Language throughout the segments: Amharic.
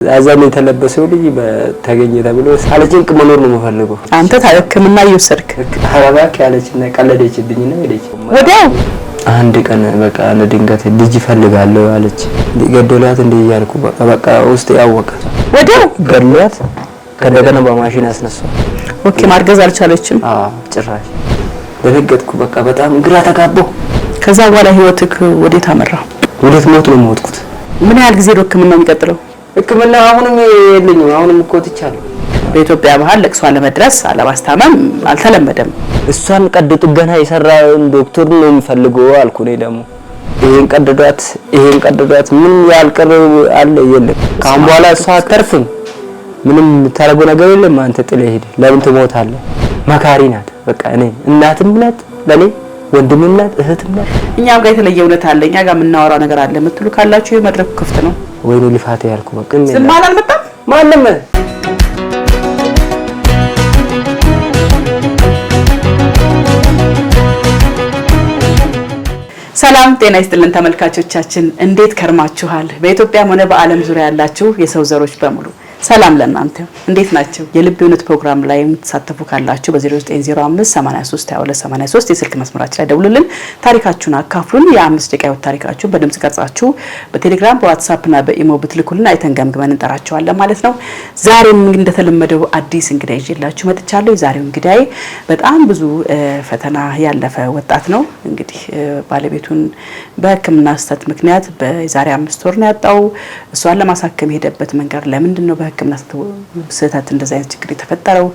አዛን የተለበሰው ልጅ በተገኘ ተብሎ ሳለጭንቅ መኖር ነው የምፈልገው። አንተ ታከምና እየወሰድክ ሐራባክ ያለችና ቀለደችብኝና ሄደች። ወዲያው አንድ ቀን በቃ ለድንገት ልጅ ፈልጋለሁ አለች። ገደሏት እንደ ይያልኩ በቃ ውስጥ ያወቀ ወዲያው ገደሏት። ከደገና በማሽን አስነሳው። ኦኬ ማርገዝ አልቻለችም። ጭራሽ ደነገጥኩ። በቃ በጣም ግራ ተጋባሁ። ከዛ በኋላ ህይወትክ ወዴት አመራ? ወዴት ሞት ነው የሞትኩት። ምን ያህል ጊዜ ነው ህክምናው የሚቀጥለው? ህክምና አሁንም የለኝም። አሁንም እኮ ትቻለሁ። በኢትዮጵያ ባህል ለቅሶ ለመድረስ አለማስታመም አልተለመደም። እሷን ቀዶ ጥገና የሰራ ዶክተር ነው የሚፈልገው አልኩ። እኔ ደግሞ ይሄን ቀደዷት ምን ያልቀር አለ የለም። ካሁን በኋላ እሷ አትተርፍም። ምንም ታረገው ነገር የለም። አንተ ጥለህ ሄድ ለምን ትሞታለህ? መካሪ ናት። በቃ እኔ እናትም ናት ለኔ፣ ወንድምም ናት፣ እህትም ናት። እኛም ጋር የተለየ እውነት አለ። እኛ ጋር የምናወራው ነገር አለ የምትሉ ካላችሁ መድረኩ ክፍት ነው። ወይኔ ልፋት ያልኩ በቃ ዝም አልመጣም ማንም። ሰላም ጤና ይስጥልን ተመልካቾቻችን፣ እንዴት ከርማችኋል? በኢትዮጵያም ሆነ በዓለም ዙሪያ ያላችሁ የሰው ዘሮች በሙሉ ሰላም ለእናንተ። እንዴት ናችሁ? የልብ እውነት ፕሮግራም ላይ የምትሳተፉ ካላችሁ በ0905 83 22 83 የስልክ መስመራችን ላይ ደውሉልን። ታሪካችሁን አካፍሉን። የ5 ደቂቃ ታሪካችሁን በድምጽ ቀርጻችሁ በቴሌግራም በዋትስአፕ እና በኢሞ ብትልኩልን አይተን ገምግመን እንጠራቸዋለን ማለት ነው። ዛሬም እንደተለመደው አዲስ እንግዳ ይዤላችሁ መጥቻለሁ። የዛሬው እንግዳዬ በጣም ብዙ ፈተና ያለፈ ወጣት ነው። እንግዲህ ባለቤቱን በህክምና ስህተት ምክንያት በዛሬ 5 ወር ነው ያጣው። እሷን ለማሳከም የሄደበት መንገድ ለምንድን ነው በህክምና ስህተት እንደዛ አይነት ችግር የተፈጠረው?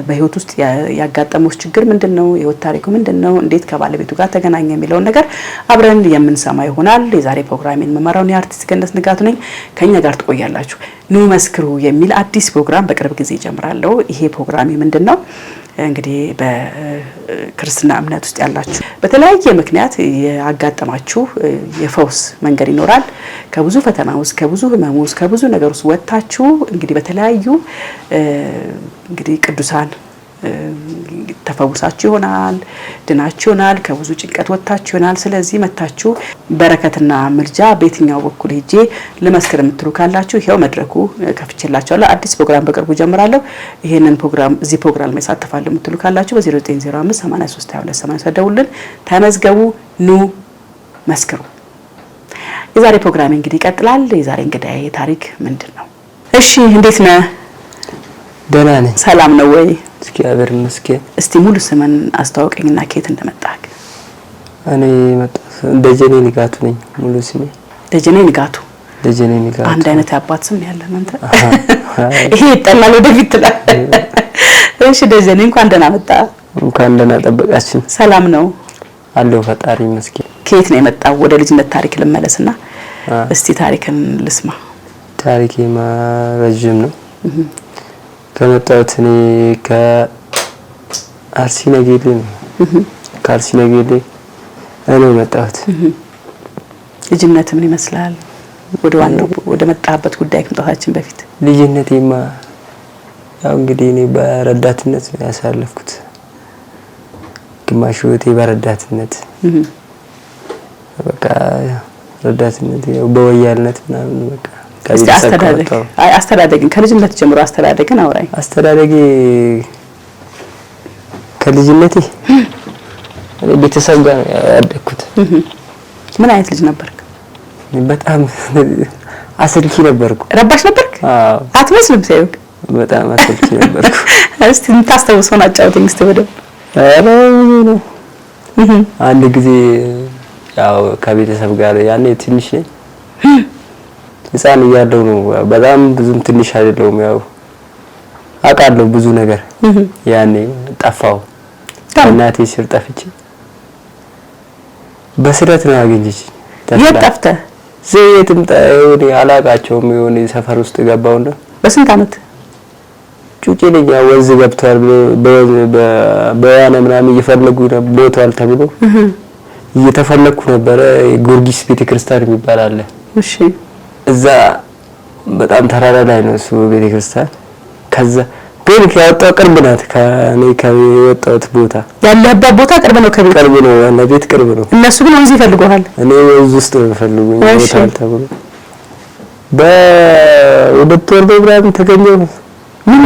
በህይወት ውስጥ ያጋጠመው ችግር ምንድነው? የህይወት ታሪኩ ምንድነው? እንዴት ከባለቤቱ ጋር ተገናኘ የሚለው ነገር አብረን የምንሰማ ይሆናል። የዛሬ ፕሮግራሜን መመራውን የአርቲስት ገነት ንጋቱ ነኝ። ከኛ ጋር ትቆያላችሁ። ኑ መስክሩ የሚል አዲስ ፕሮግራም በቅርብ ጊዜ ጀምራለሁ። ይሄ ፕሮግራም ምንድነው? እንግዲህ በክርስትና እምነት ውስጥ ያላችሁ በተለያየ ምክንያት ያጋጠማችሁ የፈውስ መንገድ ይኖራል። ከብዙ ፈተና ውስጥ ከብዙ ህመም ውስጥ ከብዙ ነገር ውስጥ ወጣችሁ እንግዲህ በተለያዩ እንግዲህ ቅዱሳን ተፈውሳችሁ ይሆናል፣ ድናችሁ ይሆናል፣ ከብዙ ጭንቀት ወጣችሁ ይሆናል። ስለዚህ መታችሁ በረከትና ምልጃ በየትኛው በኩል ሄጄ ለመስከረም የምትሉ ካላችሁ ይሄው መድረኩ ከፍቼላችኋለሁ። አዲስ ፕሮግራም በቅርቡ ጀምራለሁ። ይሄንን ፕሮግራም እዚህ ፕሮግራም ላይ ሳተፋለሁ የምትሉ ካላችሁ በ0905 83 22 83 ደውሉልን፣ ተመዝገቡ፣ ኑ መስክሩ። የዛሬ ፕሮግራም እንግዲህ ይቀጥላል። የዛሬ እንግዳዬ ታሪክ ምንድነው? እሺ እንዴት ነህ? ደህና ነኝ። ሰላም ነው ወይ? እግዚአብሔር ይመስገን። እስቲ ሙሉ ስምን አስተዋውቀኝና ከየት እንደመጣህ። እኔ ደጀኔ ንጋቱ ነኝ ሙሉ ስሜ። ደጀኔ ንጋቱ። አንድ አይነት አባት ስም ያለን አንተ። ይሄ ይጠላል ወደፊት ትላለህ። እሺ ደጀኔ እንኳን ደህና መጣ። እንኳን ደህና ጠበቃችን። ሰላም ነው አለው ፈጣሪ ይመስገን። ከየት ነው የመጣው? ወደ ልጅነት ታሪክ ልመለስና እስቲ ታሪክን ልስማ። ታሪኬማ ረጅም ነው። ከመጣሁት እኔ ከአርሲ ነገሌ ነው። ከአርሲ ነገሌ ነው የመጣሁት። ልጅነት ምን ይመስላል? ወደ መጣህበት ጉዳይ ከመጣታችን በፊት ልጅነቴማ ያው እንግዲህ እኔ በረዳትነት ነው ያሳለፍኩት። ግማሽ ህይወቴ በረዳትነት በቃ ረዳትነት ያው በወያልነት ምናምን በቃ አስተዳደግን ከልጅነት ጀምሮ አስተዳደግን አውራኝ። አስተዳደጌ ከልጅነቴ ቤተሰብ ጋር ያደግኩት። ምን አይነት ልጅ ነበርክ? በጣም አሰልቺ ነበርኩ። ረባሽ ነበርክ? አትመስልም ሳይውቅ። በጣም አሰልቺ ነበርኩ። እስቲ ታስታውሰውን አጫውተኝ እስቲ በደምብ። አንድ ጊዜ ያው ከቤተሰብ ጋር ያኔ ትንሽ ነኝ ህፃን እያለሁ ነው። በጣም ብዙም ትንሽ አይደለሁም። ያው አውቃለሁ ብዙ ነገር። ያኔ ጠፋው እናቴ ስር ጠፍቼ በስረት ነው ያገኘች። የት ጠፍተህ? ዘይትም ታዩኒ አላቃቸውም። የሆነ ሰፈር ውስጥ ገባውና በስንት አመት ጩጬ ልጅ ወንዝ ገብቷል በያነ ምናምን እየፈለጉ ቦታል ተብሎ እየተፈለኩ ነበረ። ጊዮርጊስ ቤተክርስቲያን የሚባል አለ። እሺ እዛ በጣም ተራራ ላይ ነው እሱ ቤተክርስቲያን። ከዛ ግን ከወጣው ቅርብ ናት። ከኔ ከወጣሁት ቦታ ያለበት ቦታ ቅርብ ነው። ከቤት ቅርብ ነው። ያለ ቤት ቅርብ ነው። እነሱ ግን ወንዝ ይፈልጉሃል። እኔ ወንዝ ውስጥ ነው ፈልጉኝ ቦታል ተብሎ በሁለት ወር ምናምን ተገኘሁ።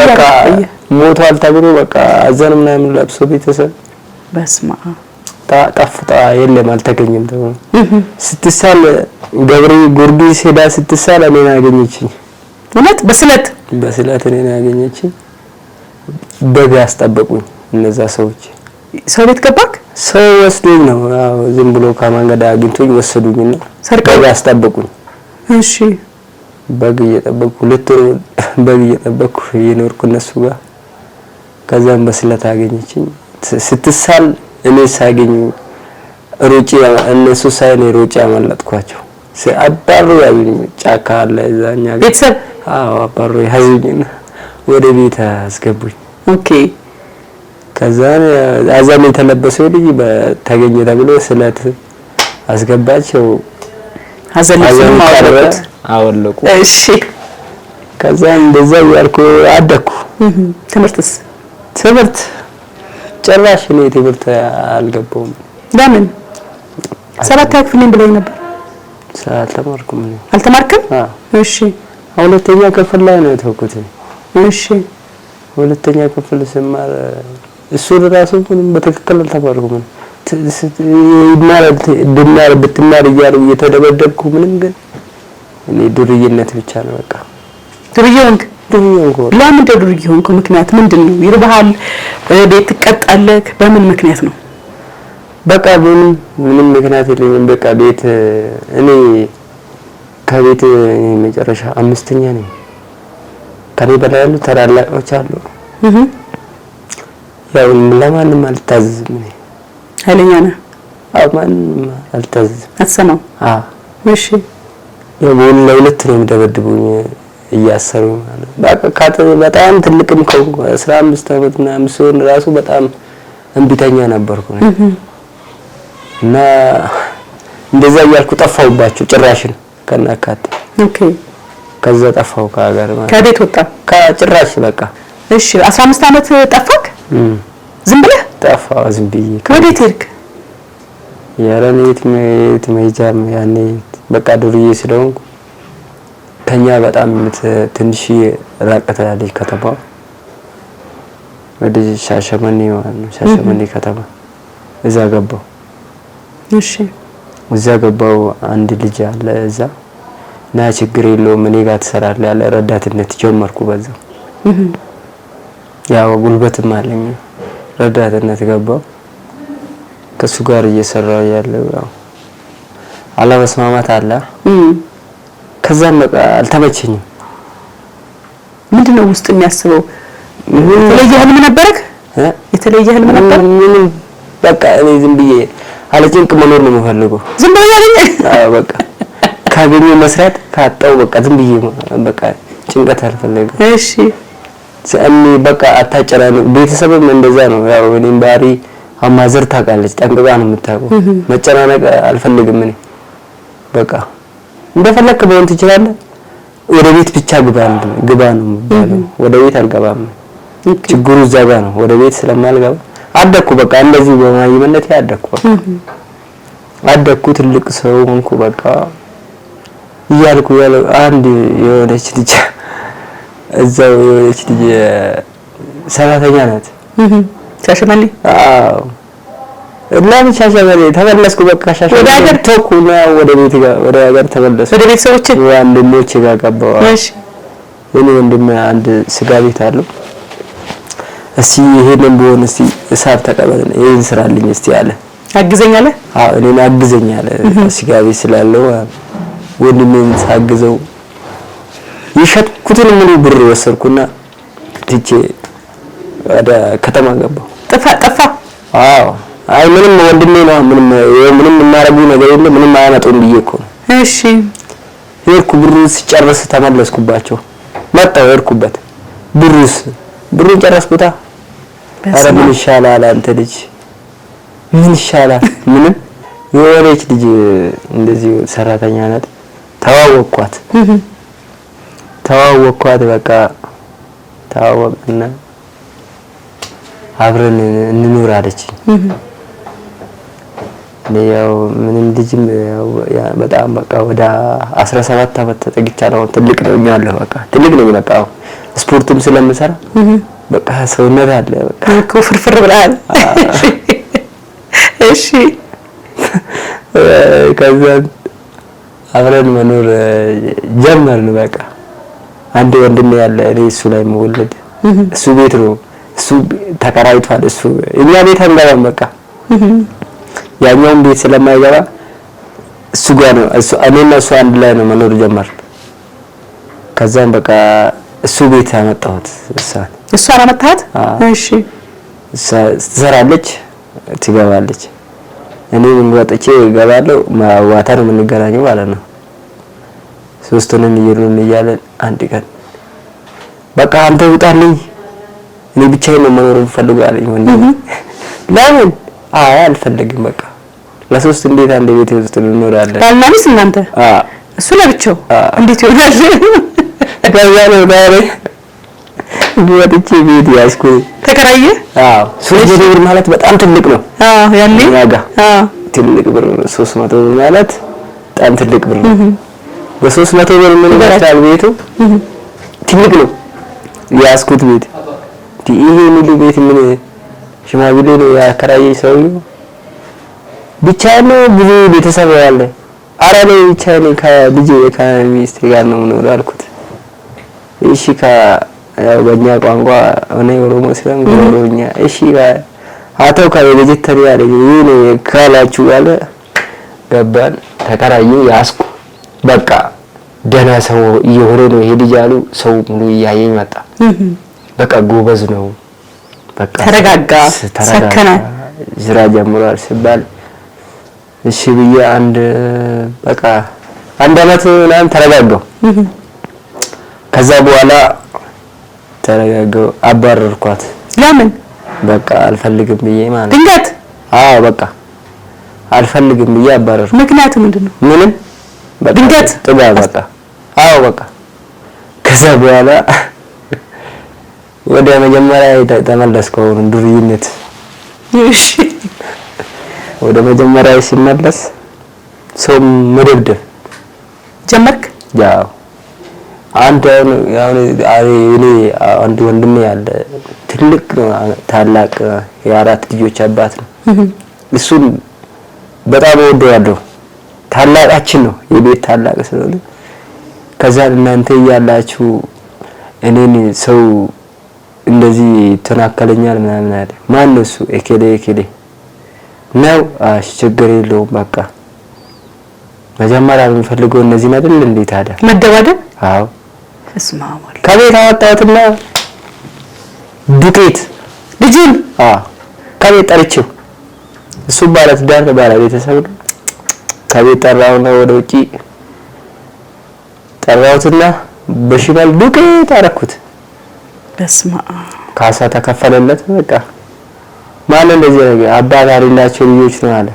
በቃ ሞቷል ተብሎ በቃ አዘን ምናምን ለብሶ ቤተሰብ በስማ ጠፍታ የለም አልተገኘም ተብሎ ስትሳል ገብሬ ጊዮርጊስ ሄዳ ስትሳል እኔን አገኘችኝ። እውነት በስለት እኔን አገኘችኝ። በግ አስጠበቁኝ እነዛ ሰዎች። ሰው ቤት ገባክ? ሰው ወስዶኝ ነው ያው ዝም ብሎ ከማንገዳ አግኝቶኝ ወሰዱኝና በግ አስጠበቁኝ። እሺ በግ እየጠበቅኩ ሁለት ወር በግ እየጠበቅኩ የኖርኩ እነሱ ጋር። ከዛም በስለት አገኘችኝ። ስትሳል እኔ ሳገኝ ሮጬ እነሱ ሳይኔ ሮጬ አመለጥኳቸው። አባሩ ያሉኝ ጫካ አለ እዛኛ ቤተሰብ አባሩ ያዙኝና ወደ ቤት አስገቡኝ። ኦኬ ከዛን አዛም የተለበሰው ልጅ ተገኘ ተብሎ ስለት አስገባቸው። አዘልፈው አወለቁ። እሺ ከዛን እንደዛ ያልኩ አደኩ። ትምህርት ጭራሽ እኔ ትምህርት አልገባሁም። ለምን? ሰባተኛ ክፍል ነኝ ብለኝ ነበር። አልተማርኩም። አልተማርክም? እሺ ሁለተኛ ክፍል ላይ ነው የተውኩት። እሺ ሁለተኛ ክፍል ስማር እሱ ራሱ ምንም በትክክል አልተማርኩም። ብትማር እያሉ እየተደበደብኩ ምንም ግን እኔ ዱርዬነት ብቻ ነው በቃ። ዱርዬ ሆንክ? ለምን ዱርዬ ሆንክ? ምክንያት ምንድነው? ይርባሃል? ቤት ትቀጣለህ? በምን ምክንያት ነው? በቃ ምንም ምክንያት የለኝም። በቃ ቤት እኔ ከቤት መጨረሻ አምስተኛ ነኝ። ከኔ በላይ ያሉ ታላላቆች አሉ። ያው ለማንም አልታዘዝም። እኔ ኃይለኛ ነህ? ማንም አልታዘዝም። አትሰማም? እሺ ያው ለሁለት ነው የሚደበድቡኝ እያሰሩ ማለት በቃ በጣም ትልቅም ከሆንኩ 15 አመት ምናምን ስሆን ራሱ በጣም እንቢተኛ ነበርኩ እና እንደዛ እያልኩ ጠፋሁባቸው ጭራሽን ከናካቴ። ኦኬ ከዛ ጠፋሁ ከሀገር ማለት ከቤት ወጣ ከጭራሽ በቃ። እሺ 15 አመት ጠፋክ? ዝም ብለህ ጠፋሁ? ዝም ብዬ። ወዴት ሄድክ? ያለኔት መሄጃም ያኔ በቃ ዱርዬ ስለሆንኩ ከኛ በጣም ትንሽ ራቅ ትላለች ከተማ ወደ ሻሸመኔ ማለት ነው። ሻሸመኔ ከተማ እዛ ገባሁ። እሺ እዛ ገባሁ። አንድ ልጅ አለ እዛ እና ችግር የለውም እኔ ጋር ትሰራለህ ያለ ረዳትነት ጀመርኩ በዛው። ያው ጉልበትም አለኝ ረዳትነት ገባሁ። ከሱ ጋር እየሰራሁ ያለው ያው አለመስማማት አለ። ከዛም በቃ አልተመቸኝም። ምንድነው ውስጥ የሚያስበው? የተለየ ህልም ነበርክ? የተለየ ህልም ነበር? ምንም በቃ እኔ ዝም ብዬ አለ ጭንቅ መኖር ነው የምፈልገው። ዝም ብዬ ያለኝ በቃ ካገኘው መስራት ካጣው በቃ ዝም ብዬ በቃ ጭንቀት አልፈልግም። እሺ ሰሚ በቃ አታጨራነው። ቤተሰብም እንደዛ ነው። ያው እኔም ባሪ አማዘር ታውቃለች፣ ጠንቅቃ ነው የምታውቀው። መጨናነቅ አልፈልግም እኔ በቃ እንደፈለክ መሆን ትችላለህ። ወደ ቤት ብቻ ግባ ነው የሚባለው። ወደ ቤት አልገባም። ችግሩ እዛ ጋር ነው። ወደ ቤት ስለማልገባ አደኩ በቃ እንደዚህ በማይመነት አደኩ። ትልቅ ሰው ሆንኩ በቃ እያልኩ ያለው አንድ የሆነች ልጅ እዛው የሆነች ልጅ ሰራተኛ ናት። ሻሸመኔ? አዎ ለምን ሻሸመኔ ተመለስኩ። በቃ ሻሸመኔ ወደ ሀገር ተኩና ወደ ቤት ጋር ወደ ሀገር ተመለስኩ። ወደ ቤተሰቦቼ ወንድሞቼ ጋር ገባሁ። እሺ እኔ ወንድም አንድ ስጋ ቤት አለው። እስቲ ይሄንን ቢሆን እስቲ እሳብ ተቀበል ይሄን ስራልኝ እስቲ አለ። አግዘኝ አለ? አዎ እኔን አግዘኝ አለ። ስጋ ቤት ስላለው ወንድሜን ሳግዘው የሸጥኩትን ሙሉ ብር ወሰድኩና ትቼ ወደ ከተማ ገባሁ። ጠፋ? አዎ አይ ምንም ወንድሜ ነው ምንም የማረጉኝ ነገር የለም ምንም አያመጡም ብዬ እኮ ነው። እሺ ሄድኩ። ብሩ ሲጨርስ ተመለስኩባቸው። መጣሁ ሄድኩበት። ብሩን ጨረስኩታ። ኧረ ምን ይሻላል አንተ ልጅ ምን ይሻላል? ምንም የወሬች ልጅ እንደዚህ ሰራተኛ ናት። ተዋወቅኳት በቃ ተዋወቅና አብረን እንኖር አለች። ያው ምንም ልጅም በጣም በቃ ወደ 17 አመት ተጠግቻለሁ። ትልቅ ነው ያለው በቃ ትልቅ ነው በቃ ስፖርትም ስለምሰራ በቃ ሰውነት አለ በቃ እኮ ፍርፍር ብለሃል። እሺ ከዛ አብረን መኖር ጀመርን። በቃ አንድ ወንድሜ ያለ እኔ እሱ ላይ መወለድ እሱ ቤት ነው እሱ ተከራይቷል። እሱ እኛ ቤት አንገባም በቃ ያኛውን ቤት ስለማይገባ እሱ ጋር ነው እሱ እኔና እሱ አንድ ላይ ነው መኖር ጀመርን። ከዛም በቃ እሱ ቤት አመጣሁት። እሷ አመጣሃት? እሺ ትሰራለች ትገባለች። እኔ ወጥቼ እገባለሁ። ማዋታ ነው የምንገናኘው ማለት ነው። ሶስቱንም እየሩን እያለን አንድ ቀን በቃ አንተ ውጣልኝ እኔ ብቻዬን ነው መኖር የምፈልገው አለኝ ወንድሜ። ለምን? አይ አልፈልግም በቃ ለሶስት እንዴት አንድ ቤት ውስጥ እንኖራለን? ባልናንስ እናንተ እሱ ለብቻው እንዴት ይሆናል? ከዛ ነው ዳሬ ወጥቼ ቤት ያዝኩኝ። ተከራየ? አዎ 300 ብር ማለት በጣም ትልቅ ነው። ያኔ ያጋ ትልቅ ብር 300 ብር ማለት በጣም ትልቅ ብር ነው። በ300 ብር ምን ይባላል ቤቱ? ትልቅ ነው ያዝኩት ቤት። ይሄ ሙሉ ቤት ምን ሽማግሌ ነው ያከራየኝ ሰውዬው። ብቻዬን ነው ብዙ ቤተሰብ ያለ። ኧረ እኔ ብቻዬን ከልጄ ከሚስቴ ጋር ነው የምኖረው አልኩት። እሺ ያው በእኛ ቋንቋ እኔ ኦሮሞ ስለሆንኩ ኦሮሞኛ እሺ አቶ ከበጀተሪ ያለኝ ይሄ ካላችሁ ያለ ገባን። ተከራዩ ያስኩ በቃ ደህና ሰው እየሆነ ነው ይሄ ልጅ አሉ። ሰው ሙሉ እያየኝ መጣ። በቃ ጎበዝ ነው በቃ ተረጋጋ ሰከነ ስራ ጀምሯል ሲባል እሺ ብዬ በቃ አንድ አመት ምናምን ተረጋጋው። ከዛ በኋላ ተረጋጋው አባረርኳት። ለምን? በቃ አልፈልግም ብዬ ማለት ድንገት? አዎ በቃ አልፈልግም ብዬ አባረርኩ። ምክንያቱ ምንድነው? ምንም በቃ ድንገት ጥጋ በቃ አዎ በቃ ከዛ በኋላ ወደ መጀመሪያ ተመለስኩ። ዱርዬነት እሺ ወደ መጀመሪያ ሲመለስ ሰው መደብደብ ጀመርክ? ያው አንድ እኔ አንድ ወንድሜ ያለ ትልቅ ታላቅ የአራት ልጆች አባት ነው። እሱን በጣም እወደዋለሁ። ታላቃችን ነው የቤት ታላቅ ስለሆነ ከዛ እናንተ እያላችሁ እኔን ሰው እንደዚህ ተናከለኛል ምናምን አለ። ማን ነው እሱ? ኤኬሌ ነው። ችግር የለውም በቃ መጀመሪያ የምፈልገው እነዚህ አይደል እንዴ ታዲያ መደባደብ? አዎ እስማማል። ከቤት አወጣሁትና ዱቄት ልጁን ከቤት ጠርቼው እሱ ባለትዳር ባለቤተሰብ ነው። ከቤት ጠራውና ወደ ውጪ ጠራውትና በሽባል ዱቄት አረኩት። በስማ ካሳ ተከፈለለት። በቃ ማን እንደዚህ ነገር አባት አልላቸው ልጆች ነው አለ።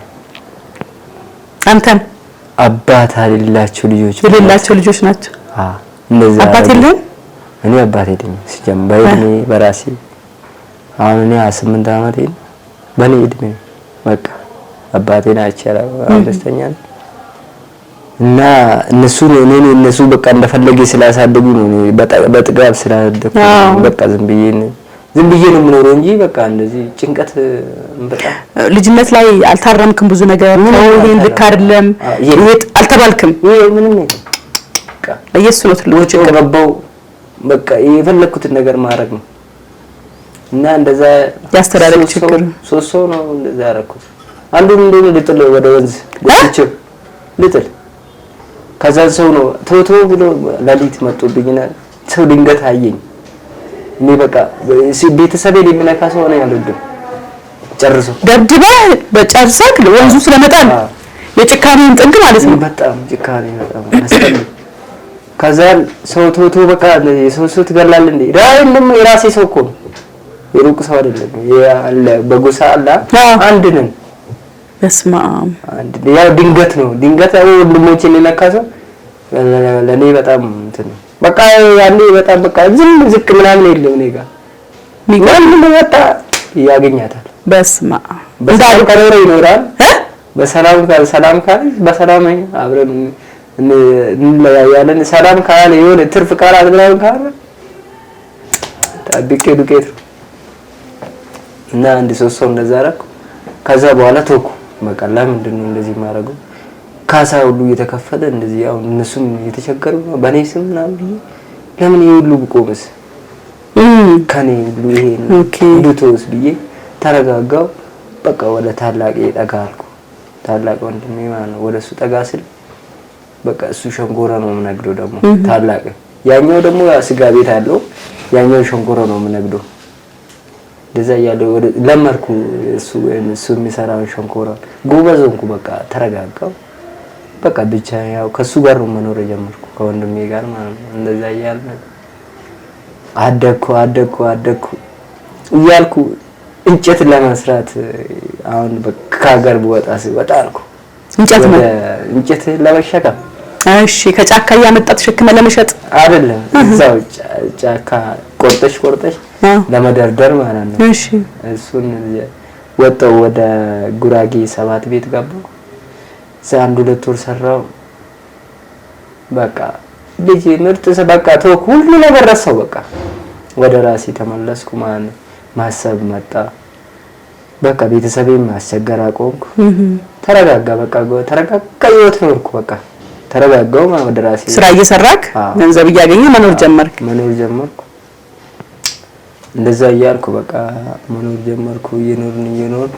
አንተም አባት አልላቸው ልጆች የሌላቸው ልጆች ናቸው። እንደዛ አባት የለም። እኔ አባት የለኝም ሲጀምር እኔ በራሴ አሁን እኔ 28 አመቴ ነው። በኔ እድሜ በቃ አባቴን አይቻለው አምስተኛ እና እነሱ በቃ እንደፈለገ ስላሳደጉ ነው በጥጋብ ስላደጉ በቃ ዝም ብዬ ነው የምኖረው እንጂ በቃ እንደዚህ ጭንቀት በጣም ልጅነት ላይ አልታረምክም። ብዙ ነገር ነው ይሄን ልክ አይደለም ይሄት አልተባልክም። ይሄ ምንም ነው በቃ ለየሱ ነው ትልቁ ችግር ገባው። በቃ የፈለኩትን ነገር ማድረግ ነው እና እንደዛ ያስተዳደግ ችግር ሶስት ሰው ነው እንደዛ ያደረኩት። አንዱ ምንድነው ልጥል ወደ ወንዝ ልጥል ከዛ ሰው ነው ቶቶ ብሎ ለሊት መጥቶብኝና ሰው ድንገት አየኝ። እኔ በቃ ቤተሰቤ ሊመነካ ሰው ነው ያሉት ጨርሶ ደብድበህ በጨርሰክ ወንዙ ስለመጣል የጭካኔን ጥግ ማለት ነው። በጣም ጭካኔ በጣም አስጠላ። ከዛ ሰው ቶቶ በቃ ሰው ትገላለህ እንዴ? ራይንም የራሴ ሰው እኮ የሩቅ ሰው አይደለም። ያለ በጎሳ አላ አንድ ነን። በስማም አንድ ያው ድንገት ነው ወንድሞቼን የነካ ሰው ለኔ በጣም እንትን በቃ ያኔ በጣም በቃ ዝቅ ምናምን የለም እኔ ጋር ማንም መጣ ያገኛታል። በስማም እንዳሉ ቀረረ ይኖራል ሰላም ካለ በሰላም አብረን እንለያያለን። ሰላም ካለ የሆነ ትርፍ ቃል አድርገን ካለ ታብቄ ዱቄት እና አንድ ሶስት ሰው እንደዛ አደረኩ። ከዛ በኋላ ተውኩ። በቃ ለምንድን ነው እንደዚህ ማድረጉ? ካሳ ሁሉ እየተከፈለ እንደዚህ ያው እነሱም እየተቸገሩ ነው በኔ ስም ምናምን ብዬ ለምን ይሄ ሁሉ ብቆምስ ከኔ ሁሉ ይሄ ዱቶስ ብዬ ተረጋጋው። በቃ ወደ ታላቅ ጠጋ አልኩ። ታላቅ ወንድሜ ማለት ነው። ወደሱ ጠጋ ስል በቃ እሱ ሸንኮራ ነው የምነግደው ደግሞ ታላቅ፣ ያኛው ደግሞ ስጋ ቤት አለው፣ ያኛው ሸንኮራ ነው የምነግደው። እንደዛ ያለው ለመርኩ። እሱ የሚሰራው ሸንኮራ ጎበዝ ሆንኩ። በቃ ተረጋጋው። በቃ ብቻ ያው ከሱ ጋር ነው መኖር ጀመርኩ፣ ከወንድሜ ጋር ማለት ነው። እንደዛ እያልን አደግኩ እያልኩ እንጨት ለመስራት አሁን ከሀገር ብወጣ አልኩ እንጨት ለመሸከም። እሺ ከጫካ እያመጣ ተሸክመ ለመሸጥ አይደለም፣ እዛው ጫካ ቆርጠሽ ለመደርደር ማለት ነው። እሺ እሱን ወጣው ወደ ጉራጌ 7 ቤት ገባው። አንድ 2 ወር ሰራው። በቃ ልጅ ምርጥ በቃ ተውኩ፣ ሁሉ ነገር ረሳው። በቃ ወደ ራሴ ተመለስኩ ማለት ነው። ማሰብ መጣ። በቃ ቤተሰቤን ማስቸገር አቆምኩ። ተረጋጋ። በቃ ተረጋጋ። ህይወት ኖርኩ። በቃ ተረጋጋው ማለት ወደ ራሴ ስራ እየሰራክ ገንዘብ እያገኘ መኖር ጀመርኩ። እንደዛ እያልኩ በቃ መኖር ጀመርኩ። እየኖርኩ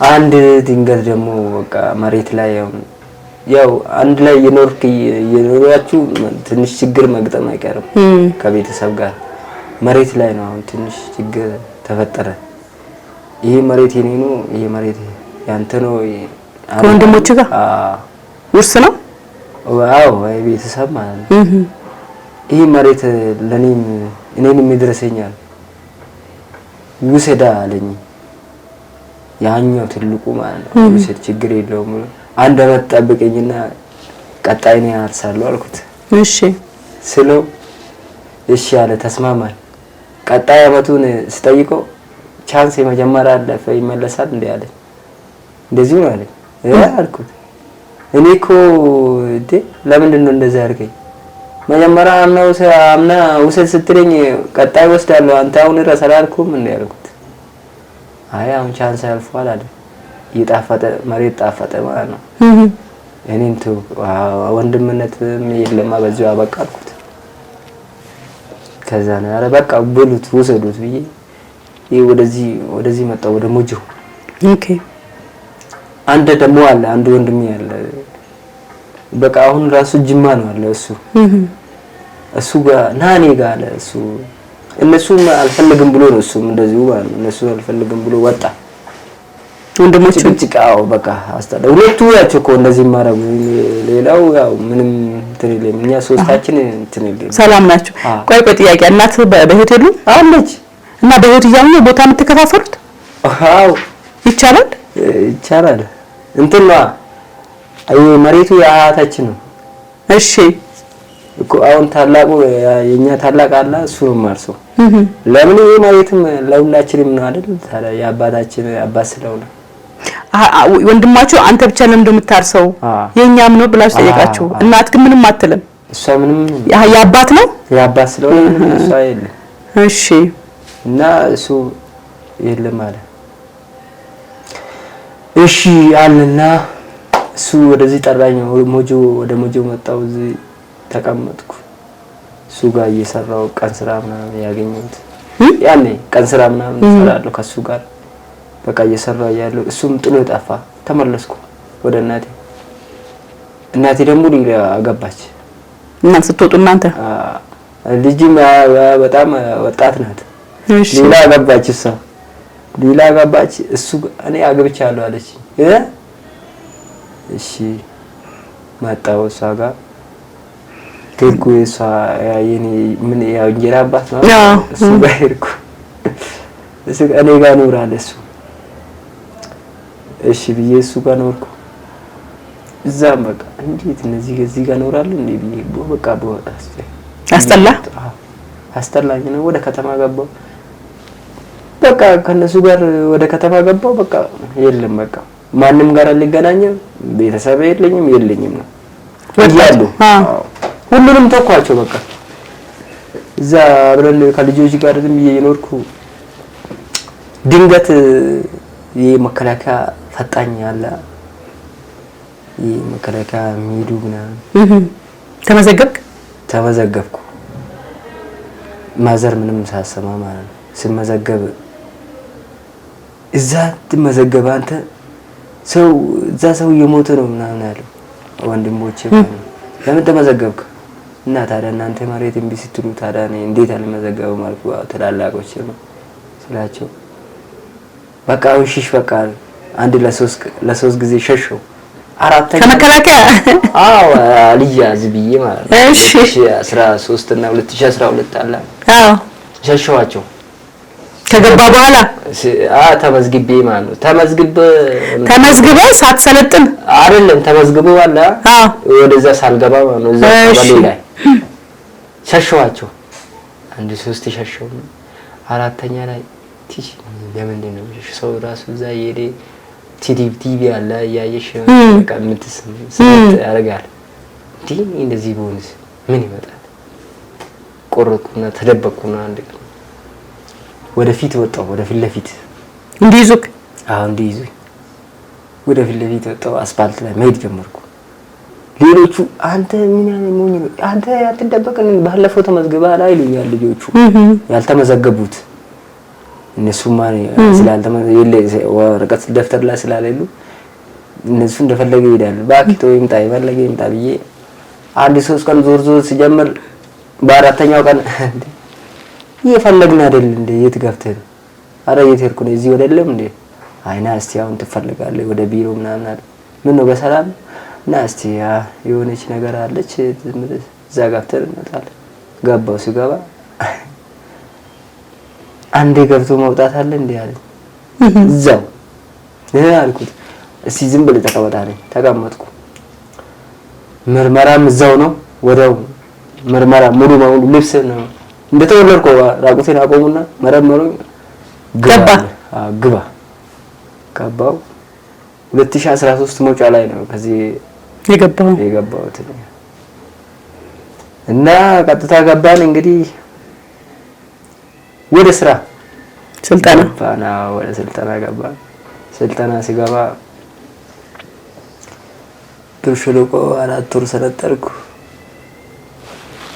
አንድ ድንገት ደግሞ በቃ መሬት ላይ ያው አንድ ላይ እየኖራችሁ ትንሽ ችግር መግጠም አይቀርም ከቤተሰብ ጋር። መሬት ላይ ነው አሁን ትንሽ ችግር ተፈጠረ። ይሄ መሬት የኔ ነው፣ ይሄ መሬት ያንተ ነው። ከወንድሞቹ ጋር ውርስ ነው። አዎ ቤተሰብ ማለት ነው። ይሄ መሬት እኔንም ይድረሰኛል ውሰዳ አለኝ። ያኛው ትልቁ ማለት ነው። ውሰድ ችግር የለውም፣ አንድ አመት ጠብቀኝና ቀጣይ ነው ያርሳለሁ አልኩት። እሺ ስለው እሺ አለ፣ ተስማማል። ቀጣይ አመቱን ስጠይቀው ቻንስ የመጀመሪያ አለፈ ይመለሳል እንዴ አለ። እንደዚህ ነው አለ አልኩት። እኔ እኮ ለምንድን ነው እንደዛ ያርገኝ? መጀመሪያ አምና ውሰድ ስትለኝ ቀጣይ ወስዳለሁ፣ አንተ አሁን ረሳል አልኩም እንዴ አልኩት። አይ አሁን ቻንስ ያልፏል አለ። ይጣፈጠ መሬት ጣፈጠ ማለት ነው። እኔን ወንድምነት የለማ በዚሁ አበቃ አልኩት። ከዛ ነው አረ በቃ ብሉት ውሰዱት ብዬ ወደዚህ መጣሁ ወደ ሞጆ። ኦኬ አንድ ደግሞ አለ አንድ ወንድሜ አለ። በቃ አሁን ራሱ ጅማ ነው አለ እሱ ጋር ናኔ ጋር አለ እሱ። እነሱም አልፈልግም ብሎ ነው እሱም እንደዚሁ ማለት ነው። እነሱ አልፈልግም ብሎ ወጣ። ወንድሞቹ ጭቃው በቃ አስተዳደ ሁለቱ ያቸው እኮ እንደዚህ ማረጉ። ሌላው ያው ምንም ትሪልም እኛ ሶስታችን ትንልም ሰላም ናቸው። ቆይ ጥያቄ፣ እናት በህይወት የሉም? አለች። እና በህይወት እያሉ ቦታ የምትከፋፈሉት? አዎ ይቻላል። እንትን ነው መሬቱ የአያታችን ነው። እሺ እኮ አሁን ታላቁ የኛ ታላቅ አለ እሱ ነው ማርሰው። ለምን ይሄ መሬትም ለሁላችንም ነው አይደል? የአባታችን አባት ስለሆነ ወንድማችሁ አንተ ብቻ ለምን እንደምታርሰው የኛም ነው ብላችሁ ጠየቃችሁ። እናት ግን ምንም አትልም። እሷ ምንም የአባት ነው የአባት ስለሆነ እሷ የለም። እሺ እና እሱ የለም አለ። እሺ አለና እሱ ወደዚህ ጠራኝ። ወደ ሞጆ መጣሁ። እዚህ ተቀመጥኩ። እሱ ጋር እየሰራው ቀን ስራ ምናምን ያገኘሁት ያኔ ቀን ስራ ምናምን እሰራለሁ ከሱ ጋር በቃ እየሰራው ያለው እሱም ጥሎ ጠፋ። ተመለስኩ ወደ እናቴ ደግሞ ሌላ አገባች። እናንተ ስትወጡ እናንተ ልጅም በጣም ወጣት ናት። ሌላ አገባች። እሱ እኔ አግብቻለሁ አለች። እሺ መጣሁ እሷ ጋር ሄድኩ። እሷ የኔ ምን ያው እንጀራ አባት ነው እሱ ጋር ሄድኩ። እሱ እኔ ጋር ኖራል እሱ። እሺ ብዬ እሱ ጋር ኖርኩ። እዛም በቃ እንዴት እነዚህ እዚህ ጋር ኖራለሁ እንዴ ብዬ በቃ በወጣ አስጠላኝ ነው። ወደ ከተማ ገባሁ። በቃ ከነሱ ጋር ወደ ከተማ ገባሁ። በቃ የለም በቃ ማንም ጋር አልገናኝም፣ ቤተሰብ የለኝም ነው እያሉ ሁሉንም ተኳቸው። በቃ እዛ አብረን ከልጆች ጋር ዝም ብዬ የኖርኩ ድንገት የመከላከያ ፈጣኝ ያለ የመከላከያ ሚዱ ምናምን ተመዘገብኩ። ማዘር ምንም ሳሰማ ማለት ነው። ስመዘገብ እዛ ትመዘገብ አንተ ሰው እዛ ሰው እየሞተ ነው ምናምን አለው ወንድሞቼ ማለት ነው። ለምን ተመዘገብክ? እና ታዲያ እናንተ መሬት እምቢ ስትሉ ታዲያ እኔ እንዴት አልመዘገብም አልኩ። ተላላቆቼ ነው ስላቸው በቃ እሺ በቃ አንድ ለሶስት ጊዜ ሸሸው። አራተኛ ከመከላከያ ልያዝ ብዬ ማለት ነው። እሺ 2013 እና 2012 አለ ሸሸዋቸው። ከገባ በኋላ ተመዝግቤ ማለት ነው። ተመዝግበ ሳትሰለጥን አይደለም ተመዝግበው አለ ወደዛ ሳልገባ ማለት ነው። እዛ ቀበሌ ላይ ሸሸዋቸው። አንድ 3 ሸሸው። አራተኛ ላይ ቲጂ ለምንድን ነው ሰው ራሱ እዛ ይሄድ ቲቪ አለ ያየሽ በቃ ስምት ያደርጋል። እንደዚህ ቢሆንስ ምን ይመጣል? ቆረጥኩና ተደበቅኩና አንድ ቀን ወደፊት ወጣው። ወደፊት ለፊት እንዲይዙክ እንዲይዙኝ ወደፊት ለፊት ወጣው። አስፋልት ላይ መሄድ ጀመርኩ። ሌሎቹ አንተ ምን ያለኝ ነው አንተ አትደበቅን ባለፈው ተመዝግበሃል አይሉኛል ልጆቹ ያልተመዘገቡት። እነሱማ ወረቀት ደፍተር ላይ ስላሌሉ እነሱ እንደፈለገ ይሄዳሉ። ባክቶ ይምጣ ይመለገ ይምጣ ብዬ አንድ 3 ቀን ዞር ሲጀምር በአራተኛው ቀን እየፈለግን አይደል እንዴ የት ገፍተህ ነው? አረ የት ሄድኩ ነው እዚህ ወደለም እንዴ? አይና እስቲ አሁን ትፈልጋለህ ወደ ቢሮ ምናምን አለ። ምን ነው በሰላም እና እስቲ የሆነች ነገር አለች እዛ ገፍተህ እንመጣለን። ገባው ሲገባ አንዴ ገብቶ መውጣት አለ እንዴ አለ። እዛው አልኩት እስቲ ዝም ብለህ ተቀመጥ አለኝ። ተቀመጥኩ። ምርመራም እዛው ነው። ወዲያው ምርመራ ሙሉ በሙሉ ልብስ ነው እንደተወለድኩ ራቁቴን አቆሙና መረመሩኝ። ግባ ገባው። 2013 መውጫ ላይ ነው ከዚህ የገባሁት እና ቀጥታ ገባን እንግዲህ ወደ ስራ ስልጠና ወደ ስልጠና ገባን። ስልጠና ሲገባ ብር ሸለቆ 4 ወር ሰለጠንኩ።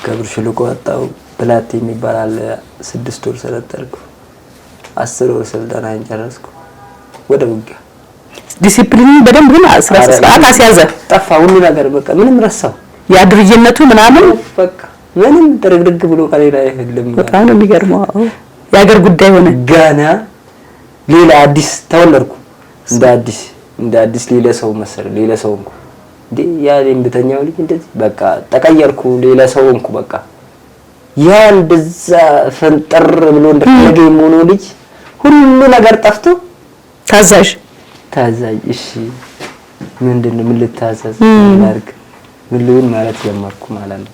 ከብር ሸለቆ ወጣው። ፕላቲ የሚባል አለ 6 ወር ሰለጠንኩ። 10 ወር ስልጠና ጨረስኩ። ወደ ውጊያ ዲሲፕሊን በደንብ ግን ስርዓት አስያዘ። ጠፋ ሁሉ ነገር በቃ ምንም ረሳው። ያድርጅነቱ ምናምን በቃ ምንም ድርግርግ ብሎ ከሌላ አይደለም። በጣም ነው የሚገርመው። የሀገር ጉዳይ ሆነ። ጋና ሌላ አዲስ ተወለድኩ። እንደ አዲስ ሌላ ሰው መሰለ ሌላ ሰው እንኳ እንዴ ያለኝ በተኛው ልጅ እንደዚህ በቃ ተቀየርኩ። ሌላ ሰው እንኳ በቃ ያ እንደዛ ፈንጠር ብሎ እንደፈለገ ሆኖ ልጅ ሁሉ ነገር ጠፍቶ ታዛዥ እሺ ምንድነው ምን ልታዘዝ ማርክ ምን ልሁን ማለት ጀመርኩ ማለት ነው።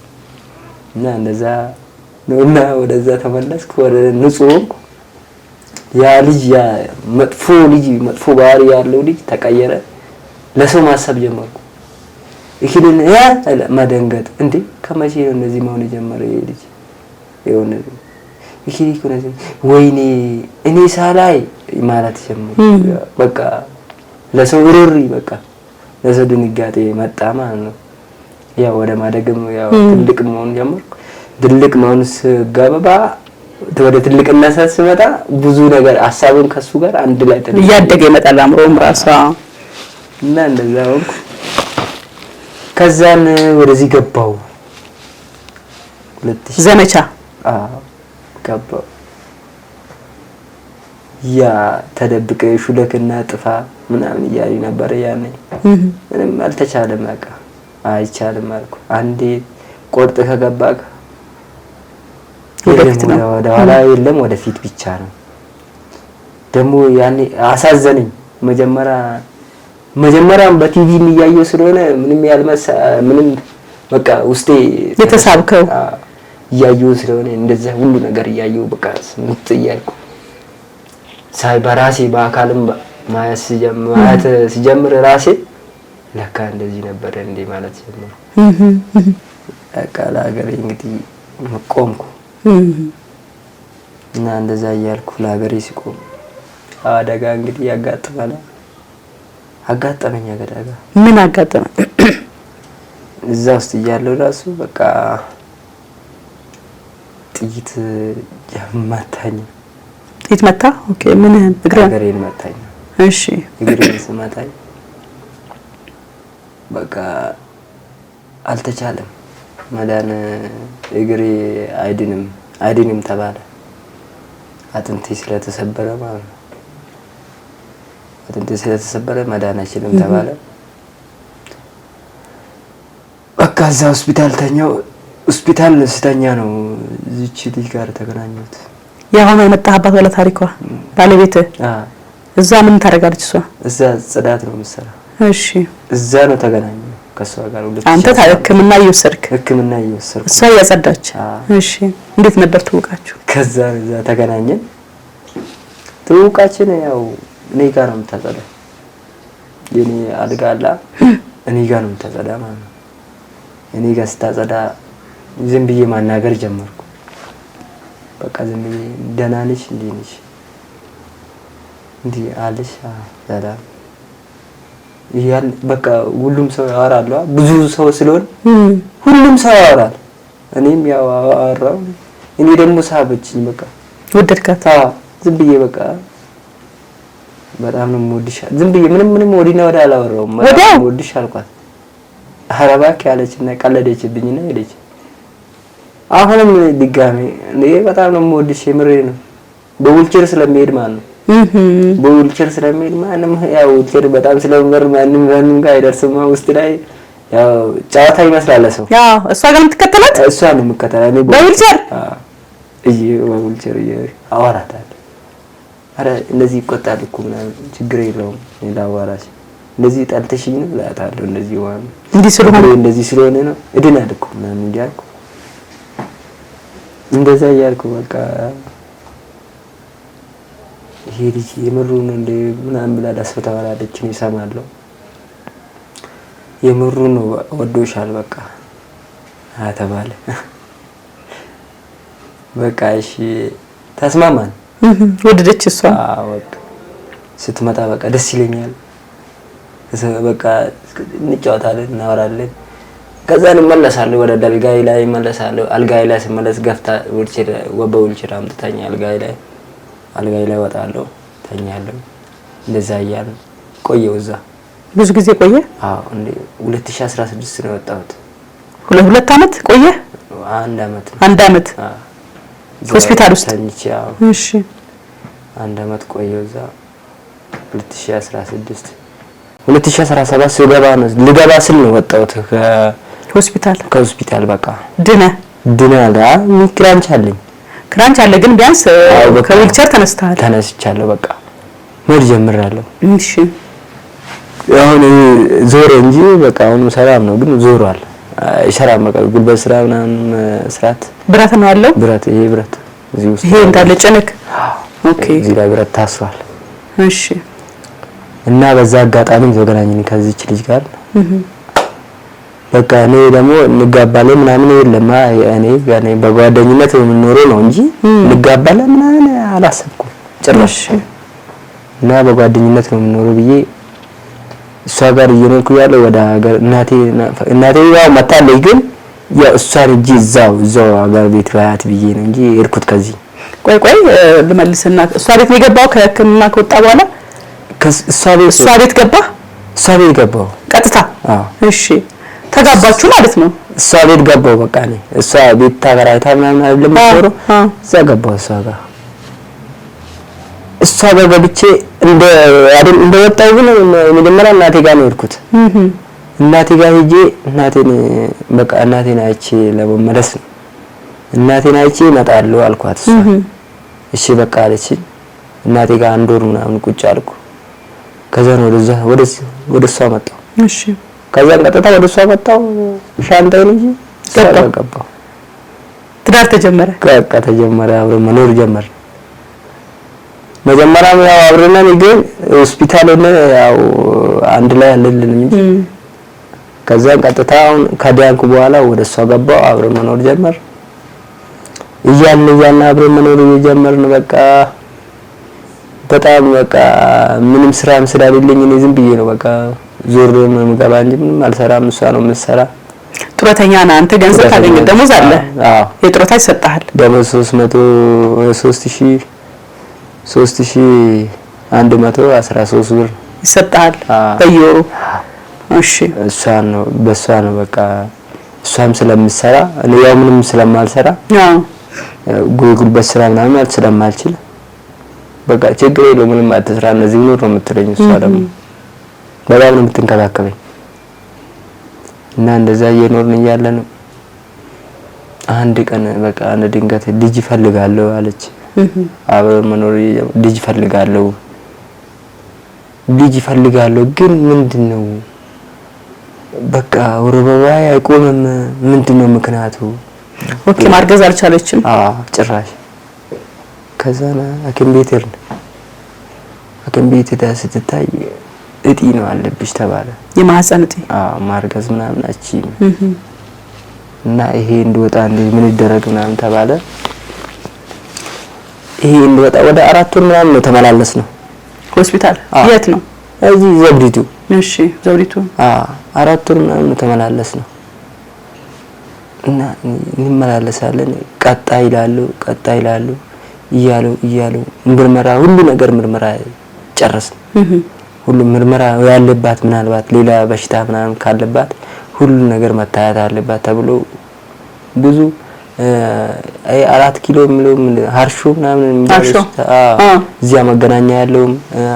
እና እንደዛ ነውና ወደዛ ተመለስኩ። ወደ ንጹህ ያ ልጅ ያ መጥፎ ባህሪ ያለው ልጅ ተቀየረ። ለሰው ማሰብ ጀመርኩ። እኪልን ማደንገጥ እንዴ ከመቼ ነው እንደዚህ መሆን ጀመረ ይሄ ልጅ የሆነ እኪሊ ኮነዚ ወይኔ እኔ ሳላይ ማለት ጀመርኩ። በቃ ለሰው ሩሪ በቃ ለሰው ድንጋጤ መጣ ማለት ነው። ያው ወደ ማደግም ያው ትልቅ መሆን ጀመርኩ። ትልቅ መሆንስ ገባባ ወደ ትልቅነት ስመጣ ብዙ ነገር ሐሳብም ከሱ ጋር አንድ ላይ እያደገ ይመጣል። አምሮም ራሷ እና እንደዛ ሆንኩ። ከዛን ወደዚህ ገባው 2000 ዘመቻ ገባው። ያ ተደብቀ ሹለክና ጥፋ ምናምን ያይ ነበር ያኔ ምንም አልተቻለም። በቃ አይቻልም አልኩ። አንዴ ቆርጥ ከገባክ ወደ ኋላ የለም ወደፊት ብቻ ነው። ደግሞ ያኔ አሳዘነኝ። መጀመሪያም በቲቪ የሚያየው ስለሆነ ምንም በቃ ውስጤ የተሳብከው ያየው ስለሆነ እንደዛ ሁሉ ነገር ያየው በቃ ስንት እያልኩ ሳይ በራሴ በአካልም ማየት ሲጀምር ራሴ ለካ እንደዚህ ነበር እንዴ ማለት ጀመረ። በቃ ለሀገሬ እንግዲህ ቆምኩ እና እንደዛ እያልኩ ለሀገሬ ሲቆም አደጋ እንግዲህ ያጋጥማል። አጋጠመኝ አደጋ። ምን አጋጠመ? እዛ ውስጥ እያለሁ ራሱ በቃ ጥይት መታኝ። ጥይት መታ? ኦኬ። ምን እግሬን መታኝ። እሺ። እግሬን ስመታኝ በቃ አልተቻለም መዳን። እግሬ አይድንም ተባለ። አጥንቴ ስለተሰበረ ማለት ነው። አጥንቴ ስለተሰበረ መዳን አይችልም ተባለ። በቃ እዛ ሆስፒታል ስተኛ ነው እዚች ልጅ ጋር ተገናኘሁት። ያው ነው የመጣህባት ወለ ታሪኳ ባለቤት? እዛ ምን ታደርጋለች እሷ? እዛ ጽዳት ነው የምትሰራው። እሺ። እዛ ነው ተገናኘው ከሷ ጋር። አንተ ሕክምና እየወሰድክ? ሕክምና እየወሰድኩ እሷ እያጸዳች። እሺ። እንዴት ነበር ትውቃችሁ? ከዛ እዛ ተገናኘን። ትውቃችን ያው እኔ ጋር ነው የምታጸዳው። የኔ አልጋ አለ እኔ ጋር ነው የምታጸዳ ማለት ነው። እኔ ጋር ስታጸዳ ዝም ብዬ ማናገር ጀመርኩ። በቃ ዝም ብዬ ደህና ነሽ እንዴ ነሽ እንዴ አለሽ ዛዳ ይያል በቃ ሁሉም ሰው ያወራል። ብዙ ሰው ስለሆነ ሁሉም ሰው ያወራል። እኔም ያው አወራው። እኔ ደግሞ ሳበችኝ። በቃ ወደድካት? ዝም ብዬ በቃ በጣም ነው የምወድሽ። ዝም ብዬ ምንም ወዲና ወደ አላወራውም። በጣም የምወድሽ አልኳት። አረባክ ያለችና ቀለደችብኝና ሄደች። አሁንም ድጋሜ እኔ በጣም ነው የምወድሽ የምሬ ነው። በዊልቸር ስለሚሄድ ማለት ነው። በዊልቸር ስለሚሄድ ማንም ያው ዊልቸር በጣም ስለምበር ማንም ጋር አይደርስም። ውስጥ ላይ ያው ጨዋታ ይመስላል ሰው። ያው እሷ ጋር የምትከተላት እሷ ነው የምትከተላት። እኔ በዊልቸር በዊልቸር አወራታለሁ። አረ እንደዚህ ይቆጣል እኮ ምናምን ችግር የለውም ሌላ አዋራሽ እንደዚህ ጠልተሽኝ ነው እላታለሁ። እንደዚህ ዋን እንደዚህ ስለሆነ ነው እድናለሁ እኮ ምናምን እያልኩ እንደዛ እያልኩ በቃ ይሄ ልጅ የምሩን እንደ ምናምን ብላ ዳስፈታዋለች ነው ይሰማለሁ። የምሩን ወዶሻል በቃ አተባለ። በቃ እሺ ተስማማን። ወደደች እሷ? በቃ ስትመጣ በቃ ደስ ይለኛል። በቃ እንጫወታለን፣ እናወራለን። ከዛ እንመለሳለን ወደ አልጋዬ ላይ እመለሳለሁ። አልጋዬ ላይ ስመለስ ገፍታ በዊልቸር አምጥታኝ አልጋዬ ላይ ወጣለሁ፣ ተኛለሁ። እንደዛ እያልን ቆየሁ እዛ። ብዙ ጊዜ ቆየ? አዎ እንዴ 2016 ነው የወጣሁት። ሁለት አመት ቆየ? አንድ አመት ሆስፒታል ውስጥ ተኝቼ። እሺ። አንድ አመት ቆየሁ እዛ 2016 2017 ልገባ ስል ነው ወጣሁት ከሆስፒታል በቃ ድነ ክራንች አለኝ። ክራንች አለ ግን ቢያንስ ከዊልቸር ተነስቻለሁ። በቃ መሄድ ጀምራለሁ። እሺ። አሁን ዞረ እንጂ በቃ አሁን ሰላም ነው። ግን ዞሯል። ይሰራል በቃ ጉልበት ስራ ምናምን ስራት ብረት ነው ያለው። ይሄ ብረት እዚህ ውስጥ ይሄ እንዳለ ጭንክ። ኦኬ። እዚህ ላይ ብረት ታስሯል። እሺ። እና በዛ አጋጣሚ ተገናኘን ከዚች ልጅ ጋር። በቃ እኔ ደግሞ እንጋባለን ምናምን የለም። እኔ በጓደኝነት የምንኖረው ነው እንጂ እንጋባለን ምናምን አላሰብኩም ጭራሽ። እና በጓደኝነት ነው የምንኖረው ብዬ እሷ ጋር እየኖርኩ ያለው ወደ ሀገር እናቴ ያው መጣለች። ግን ያው እሷን እጂ እዛው ሀገር ቤት ባያት ብዬ ነው እንጂ እርኩት ከዚህ ቆይ ልመልስና እሷ ቤት ነው የገባው ከህክምና ከወጣ በኋላ እሷ ቤት ገባው ቀጥታ? እሺ። ተጋባችሁ ማለት ነው? እሷ ቤት ገባው በቃ እኔ እሷ ቤት ተከራይታ ምናምን አይደለም የምትኖረው። እዛ ገባው እሷ ጋር ገብቼ እንደወጣሁ ግን መጀመሪያ እናቴ ጋር ነው የሄድኩት። እናቴ ጋር ሄጄ እናቴን አይቼ ለመመለስ ነው። እናቴን አይቼ እመጣለሁ አልኳት። እሺ በቃ አለችኝ። እናቴ ጋር አንድ ወር ምናምን ቁጭ አልኩ። ከዛ ነው ወደ እሷ መጣሁ። እሺ። ከዛ ቀጥታ ወደ እሷ መጣሁ። ሻንጣዬን ይዤ ገባሁ። ትዳር ተጀመረ። ተጀመረ። አብረን መኖር ጀመርን። መጀመሪያም ያው አብረን ግን ሆስፒታል ያው አንድ ላይ አለልን እንጂ ከዛን ቀጥታ አሁን ከዳንኩ በኋላ ወደ እሷ ገባው አብረን መኖር ጀመር። እያልን አብረን መኖር እየጀመርን በቃ በጣም በቃ ምንም ስራም ስላልልኝ እኔ ዝም ብዬ ነው በቃ ዞር ነው የምገባ እንጂ ምንም አልሰራም። እሷ ነው የምትሰራ። ጡረተኛ ነህ አንተ። ገንዘብ ታገኝ ደሞዝ አለ? አዎ የጡረታ ይሰጣል። ደሞዝ 3113 ብር ይሰጣል በየወሩ። እሺ እሷ ነው በሷ ነው በቃ እሷም ስለምትሰራ እኔ ያው ምንም ስለማልሰራ ጉልበት ስራ ምናምን ስለማልችል በቃ ችግር የለውም ምንም አትስራ እነዚህ ኑር ነው የምትለኝ። እሷ ደግሞ በጣም ነው የምትንከባከበኝ እና እንደዛ እየኖርን እያለ ነው አንድ ቀን በቃ አንድ ድንገት ልጅ ፈልጋለሁ አለች። አብረን መኖር ልጅ ፈልጋለሁ ግን ምንድነው በቃ ወረበባ አይቆምም። ምንድነው ምክንያቱ? ኦኬ ማርገዝ አልቻለችም። ጭራሽ ከዛና ሐኪም ቤት ሄድን። ሐኪም ቤት ሄዳ ስትታይ እጢ ነው አለብሽ ተባለ። የማህፀን እጢ? ማርገዝ ምናምን አቺ እና ይሄ እንድወጣ ምን ይደረግ ምናምን ተባለ። ይሄ እንድወጣ ወደ 4 ወር ምናምን ነው ተመላለስ ነው ሆስፒታል። የት ነው? እዚህ ዘውዲቱ። እሺ ዘውዲቱ 4 ወር ምናምን ነው ተመላለስ ነው እና እንመላለሳለን። ቀጣይ ይላሉ እያሉ ምርመራ ሁሉ ነገር ምርመራ ጨረስን። ሁሉ ምርመራ ያለባት ምናልባት ሌላ በሽታ ምናምን ካለባት ሁሉ ነገር መታየት አለባት ተብሎ ብዙ 4 ኪሎ ምንም ሀርሾ ምናምን እዚያ መገናኛ ያለው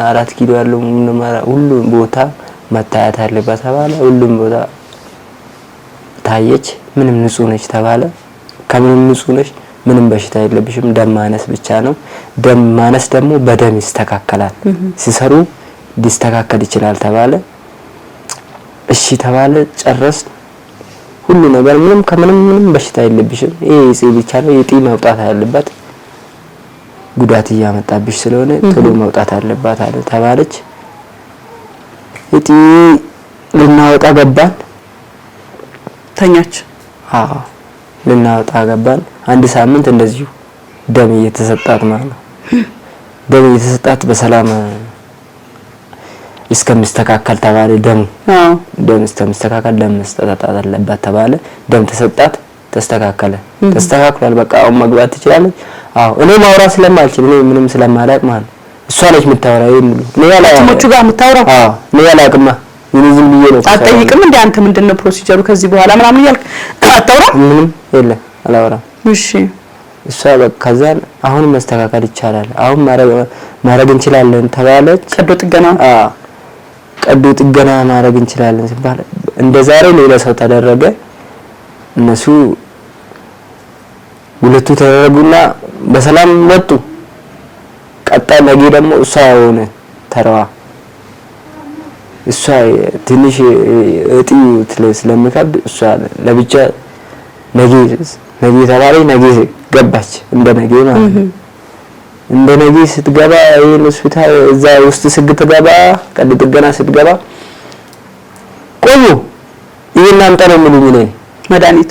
4 ኪሎ ያለው ምርመራ ሁሉ ቦታ መታየት አለባት ተባለ። ሁሉም ቦታ ታየች። ምንም ንጹህ ነች ተባለ። ከምንም ንጹህ ነች፣ ምንም በሽታ የለብሽም፣ ደም ማነስ ብቻ ነው። ደም ማነስ ደግሞ በደም ይስተካከላል፣ ሲሰሩ ሊስተካከል ይችላል ተባለ። እሺ ተባለ። ጨረስ ሁሉ ነገር ምንም ከምንም በሽታ የለብሽም፣ ይሄ እጢ ብቻ ነው፣ የጢ መውጣት አለበት፣ ጉዳት እያመጣብሽ ስለሆነ ቶሎ መውጣት አለባት አለ ተባለች። እጢ ልናወጣ ገባን። ተኛች። ልናወጣ ገባን። አንድ ሳምንት እንደዚሁ ደም እየተሰጣት ማለት ነው። ደም እየተሰጣት በሰላም እስከምስተካከል ተባለ። ደም እስከምስተካከል ደም መስጠት አለባት ተባለ። ደም ተሰጣት፣ ተስተካከለ። ተስተካክሏል። በቃ አሁን መግባት ትችላለች። እኔ ማውራት ስለማልችል እኔ ምንም ስለማላቅ ማለት እሷ ነች የምታወራው። እኔ ያላቅሞቹ ጋር የምታወራው እኔ ያላቅማ ዝም ብዬ ነው። አትጠይቅም እንዴ አንተ ምንድነው ፕሮሲጀሩ ከዚህ በኋላ ምናምን እያልክ አታወራም? ምንም የለም አላወራም። እሺ እሷ በቃ ከዛን አሁን መስተካከል ይቻላል፣ አሁን ማረግ እንችላለን ተባለች። ቀዶ ጥገና ማረግ እንችላለን ሲባል እንደዛሬ ሌላ ሰው ተደረገ። እነሱ ሁለቱ ተደረጉና በሰላም ወጡ። ቀጣይ ነገ ደግሞ እሷ ሆነ ተራዋ። እሷ ትንሽ እጢው ስለምከብድ እሷ ለብቻ ነገ ተባለ። ነገ ገባች። እንደ ነገ ማለት ነው። እንደ ነገ ስትገባ ይሄን ሆስፒታል እዛ ውስጥ ስትገባ ቀዶ ጥገና ስትገባ ቆዩ ይሄን አምጣ ነው የሚሉኝ ነው መድኃኒት።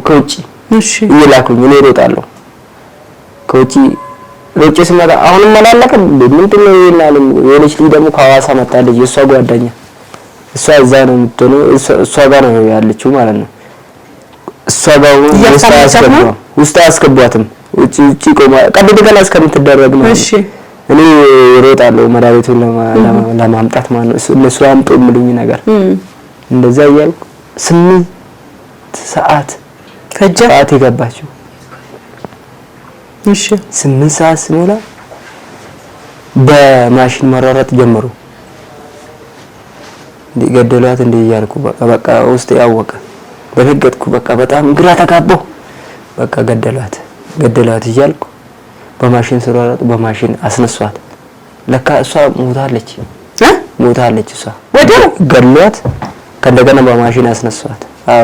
ከውጪ እሺ ይላኩኝ። እኔ እሮጣለሁ ከውጪ ሮጬ ስመጣ አሁንም መላለከም ምንድነው ይላል። የልጅ ልጅ ደግሞ ከሐዋሳ መጣለች፣ የሷ ጓደኛ። እሷ እዛ ነው የምትሆነው፣ እሷ ጋር ነው ያለችው ማለት ነው። እሷ ጋር ውስጥ አያስገቧትም፣ ውጪ ቆማ ቀዶ ጥገና እስከምትደረግ ነው። እሺ እኔ እሮጣለሁ መድኃኒቱን ለማምጣት ማለት ነው። እነሱ አምጡ የሚሉኝ ነገር እንደዛ እያልኩ 8 ሰዓት ፈጀ የገባችው። እሺ 8 ሰዓት ሲሞላ በማሽን መራራት ጀመሩ። ገደሏት እያልኩ በቃ ውስጥ ያወቀ ደነገጥኩ። በቃ በጣም ግራ ተጋባሁ። በቃ ገደሏት እያልኩ በማሽን ስራራት በማሽን አስነሷት። ለካ እሷ ሞታለች። እሷ ወደ ገድሏት ከእንደገና በማሽን አስነሷት።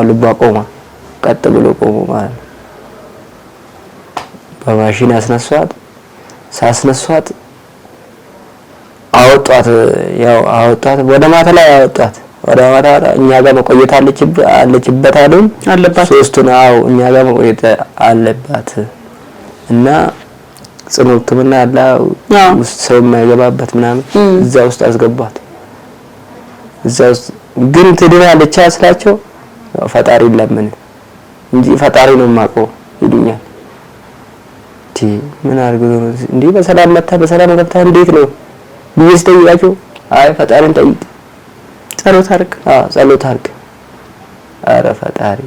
ልቧ ቆማ ቀጥ ብሎ ቆሞ ማለት ነው። በማሽን አስነሷት። ሳስነሷት አወጣት። ያው አወጣት ወደ ማታ ላይ አወጣት። ወደ ማታ እኛ ጋር መቆየት አለችበት አለባት። ሶስቱን አው እኛ ጋር መቆየት አለባት እና ጽኑ ሕክምና ያለ ውስጥ ሰው የማይገባበት ምናምን እዛ ውስጥ አስገባት። እዛ ውስጥ ግን ትድናለች ስላቸው ፈጣሪ ለምን እንጂ ፈጣሪ ነው የማውቀው ይሉኛል። ምን አድርገው ነው እንዴ በሰላም መታ በሰላም ገብታ እንዴት ነው ቢስ ጠይቃቸው? አይ ፈጣሪን ጠይቅ ጸሎት አድርግ። ጸሎት አድርግ። አረ ፈጣሪ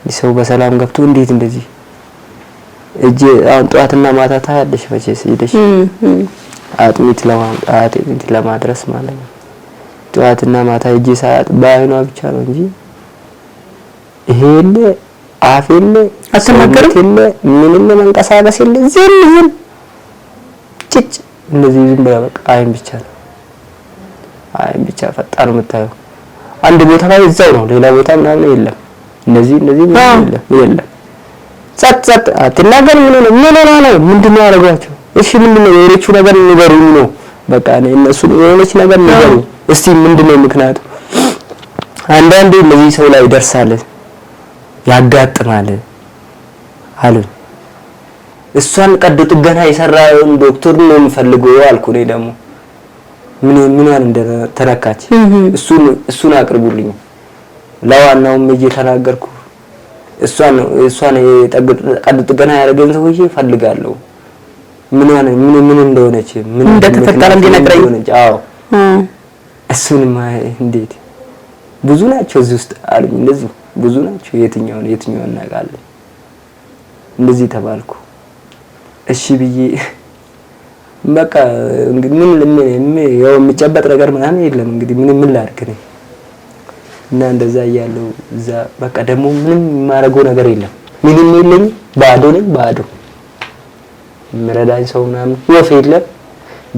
ይሰው በሰላም ገብቶ እንዴት እንደዚህ እጄ አሁን ጧትና ማታ ታያለሽ መቼስ ሄደሽ አጥሚት ለማድረስ ማለት ነው። ጧትና ማታ እጄ ሳያጥ በአይኗ ብቻ ነው እንጂ ይሄን አፍን አትናገርም ምንም መንቀሳቀስ የለ ዝም ጭጭ እንደዚህ ዝም ብላ በቃ አይን ብቻ ፈጣን የምታየው አንድ ቦታ ላይ እዛው ነው። ሌላ ቦታ ምናምን የለም። እንደዚህ የለም። ጸጥ አትናገር ምን ነው ምንድነው ያደረጋቸው? እሺ ምንድነው የሌሎቹ ነገር ንገሩኝ ነው በቃ እነሱ የሆነች ነገር ንገሩ እስቲ ምንድነው ምክንያቱ? አንዳንዴ ለዚህ ሰው ላይ ይደርሳል ያጋጥማል አሉ። እሷን ቀዶ ጥገና የሰራውን ዶክተር ነው የምፈልገው አልኩ። እኔ ደግሞ ምንዋን እንደተነካች እሱን አቅርቡልኝ ለዋናውም እየተናገርኩ እሷን ቀዶ ጥገና ያደረገን ሰውዬ ፈልጋለሁ ምን እንደሆነች ምን እንደተፈጠረ እንዲነግረኝ። አዎ እሱንም እንዴት ብዙ ናቸው እዚህ ውስጥ አሉኝ። እንደዚህ ብዙ ናቸው። የትኛውን እናውቃለን። እንደዚህ ተባልኩ። እሺ ብዬ በቃ እንግዲህ ምን ያው የሚጨበጥ ነገር ምናምን የለም። እንግዲህ ምን ላድርግ ነው እና እንደዛ እያለሁ እዛ በቃ ደግሞ ምንም የማደርገው ነገር የለም። ምንም የለኝ። ባዶ ነኝ። ባዶ ምረዳኝ ሰው ምናምን ወፍ የለም።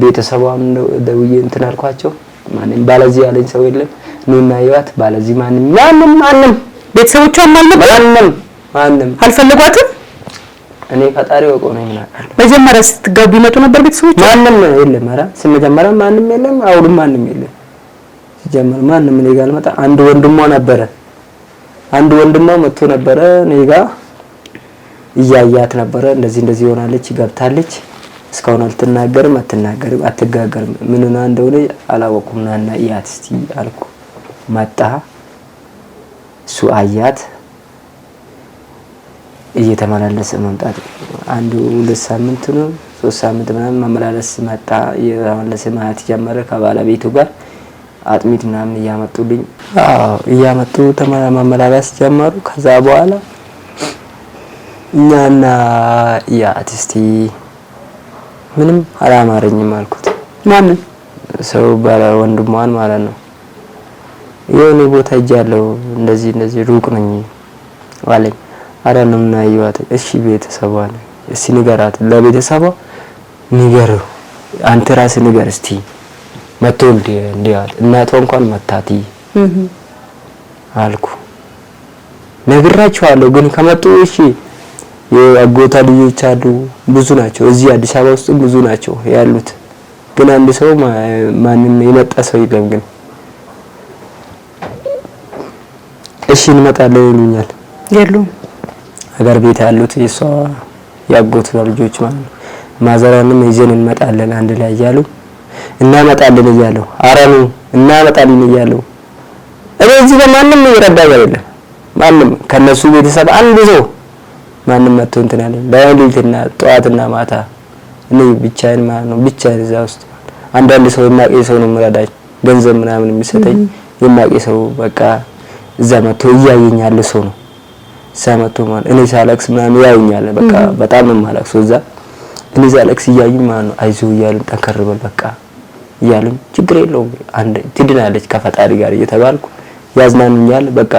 ቤተሰቧን ደውዬ እንትን አልኳቸው። ማንም ባለዚህ ያለኝ ሰው የለም። ኑና ይዋት ባለዚህ ማንም ቤተሰቦቿም ማንም አልፈልጓትም። እኔ ፈጣሪ ወቆ ነው ምናምን መጀመሪያ ስትጋቡ ይመጡ ነበር ቤተሰቦቿ? ማንም የለም። ኧረ ስንጀምር ማንም የለም። አሁንም ማንም የለም። ሲጀምር ማንም እኔ ጋር አልመጣ። አንድ ወንድሟ ነበረ። አንድ ወንድሟ መጥቶ ነበረ እኔ ጋር እያያት ነበረ። እንደዚህ ሆናለች ገብታለች። እስካሁን አትጋገርም ምን ነው እንደሆነ አላወቁም። ናና እያት እስቲ አልኩ። መጣ እሱ አያት እየተመላለሰ መምጣት አንዱ 2 ሳምንት ነው 3 ሳምንት ምናምን መመላለስ መጣ። እየተመላለሰ ማለት ጀመረ ከባለቤቱ ጋር አጥሚት ምናምን እያመጡልኝ እያመጡ መመላለስ ጀመሩ። ከዛ በኋላ እኛና ያት እስቲ ምንም አላማረኝም አልኩት። ማንን ሰው ባለ ወንድሟን ማለት ነው። የሆነ ቦታ ሄጃለሁ እንደዚህ ሩቅ ነኝ አለኝ። አዳነውና ይዋት እሺ ቤተሰቧ ነው እስቲ ንገራት፣ ለቤተሰቧ ንገረው አንተ ራስህ ንገር እስቲ መጥቶ እንዲያት እናቷ እንኳን መታቲ አልኩ። ነግራቸዋለሁ ግን ከመጡ እሺ የአጎታ ልጆች አሉ ብዙ ናቸው። እዚህ አዲስ አበባ ውስጥ ብዙ ናቸው ያሉት። ግን አንድ ሰው ማንም የመጣ ሰው የለም። ግን እሺ እንመጣለን ይሉኛል። የሉም ሀገር ቤት ያሉት የሷ ያጎት ልጆች ማለት ነው። ማዘራንም ይዘን እንመጣለን አንድ ላይ እያሉ እናመጣለን እያሉ አረኑ እናመጣለን እያሉ እዚህ በማንም ይረዳኝ አይደለም። ማንም ከነሱ ቤተሰብ አንድ ሰው ማንም መጥቶ እንትን አለ ለሊትና ጧትና ማታ እኔ ብቻዬን ማለት ነው። ብቻዬን እዛ ውስጥ አንዳንድ ሰው የማቂ ሰው ነው ምረዳኝ ገንዘብ ምናምን የሚሰጠኝ የማቂ ሰው በቃ እዛ መጥቶ እያየኛል ሰው ነው። ሳመቶ ማለት እኔ ሳለክስ ምናምን ያዩኛል። በቃ በጣም ነው ማለክስ እዛ እኔ ሳለክስ እያዩኝ ማለት ነው። አይዞህ እያሉኝ ጠንከር በል በቃ እያሉኝ ችግር የለውም አንድ ትድናለች ከፈጣሪ ጋር እየተባልኩ ያዝናኑኛል። በቃ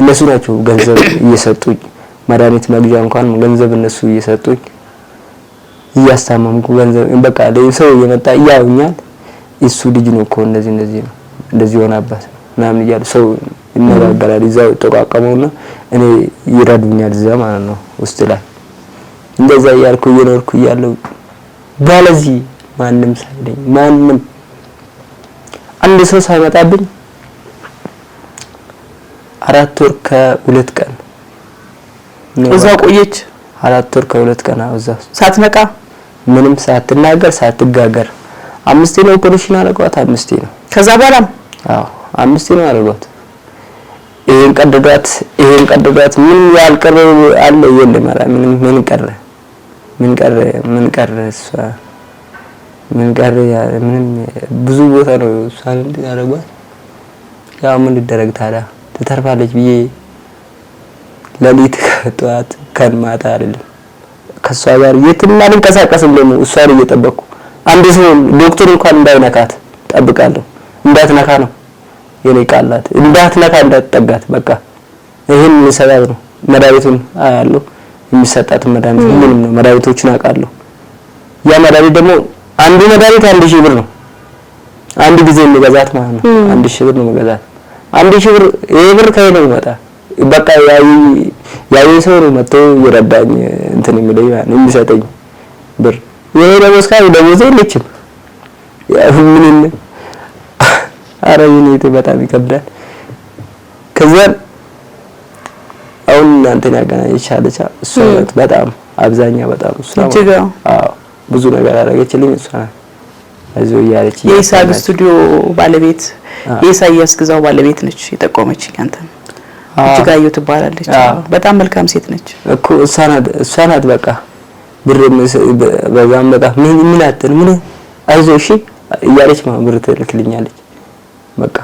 እነሱ ናቸው ገንዘብ እየሰጡኝ መድኃኒት መግዣ እንኳን ገንዘብ እነሱ እየሰጡኝ እያስታመምኩ ገንዘብ በቃ ለሰው እየመጣ ያዩኛል። እሱ ልጅ ነው እኮ እንደዚህ ነው እንደዚህ ሆነበት ምናምን እያሉ ሰው ይነጋገራል። እዛው ተቋቋመውና እኔ ይረዱኛል እዛ ማለት ነው ውስጥ ላይ እንደዛ እያልኩ እየኖርኩ እያለሁ ባለዚህ ማንም ሳይለኝ ማንም አንድ ሰው ሳይመጣብኝ 4 ወር ከ2 ቀን እዛው ቆየች። 4 ወር ከ2 ቀን እዛው ሳትነቃ ምንም ሳትናገር ሳትጋገር 5 ነው ኦፕሬሽን አደረጓት። 5 ነው ከዛ በኋላ 5 ነው አደረጓት። ይሄን ቀደዷት ምን ያልቀረ አለ የለም። ምን ቀረ እሷ ምን ቀረ ምንም ብዙ ቦታ ነው እሷን እንትን ያደረጓት። ያው ምን ይደረግ ታዲያ ትተርፋለች ብዬ ለሊት ከጧት ከማታ አይደለም ከሷ ጋር የትም አልንቀሳቀስም። ደግሞ እሷን እየጠበቅኩ አንድ ሰው ዶክተር እንኳን እንዳይነካት ጠብቃለሁ። እንዳትነካ ነው የኔ ቃላት፣ እንዳትነካ እንዳትጠጋት በቃ ይሄን ሰበብ ነው። መድኃኒቱን አያለሁ የሚሰጣት መድኃኒት ምንም ነው። መድኃኒቶችን አውቃለሁ። ያ መድኃኒት ደግሞ አንዱ መድኃኒት 1000 ብር ነው። አንድ ጊዜ የሚገዛት ማለት ነው 1000 ብር ነው የሚገዛት። 1000 ብር ይሄ ብር ከየት ነው የሚመጣ? በቃ ያይ ሰው ነው መጥቶ ይረዳኝ እንትን የሚለኝ ማለት ነው የሚሰጠኝ ብር። ይሄ ደግሞ እስካሁን ደሞዜ የለችም። ያው ምን አረዩኔት በጣም ይከብዳል። ከዛ አሁን እናንተን ያገናኘቻለች እሷ በጣም አብዛኛው በጣም እሷ ብዙ ነገር አደረገችልኝ እሷ አይዞህ እያለች የኢሳግ ስቱዲዮ ባለቤት የኢሳያስ ግዛው ባለቤት ነች የጠቆመችኝ አንተን። እጅጋየሁ ትባላለች። በጣም መልካም ሴት ነች እኮ እሷ ናት በቃ ብር በዛም በጣም ምን አትል ምን አይዞህ እሺ እያለች ብር ትልክልኛለች። በቃ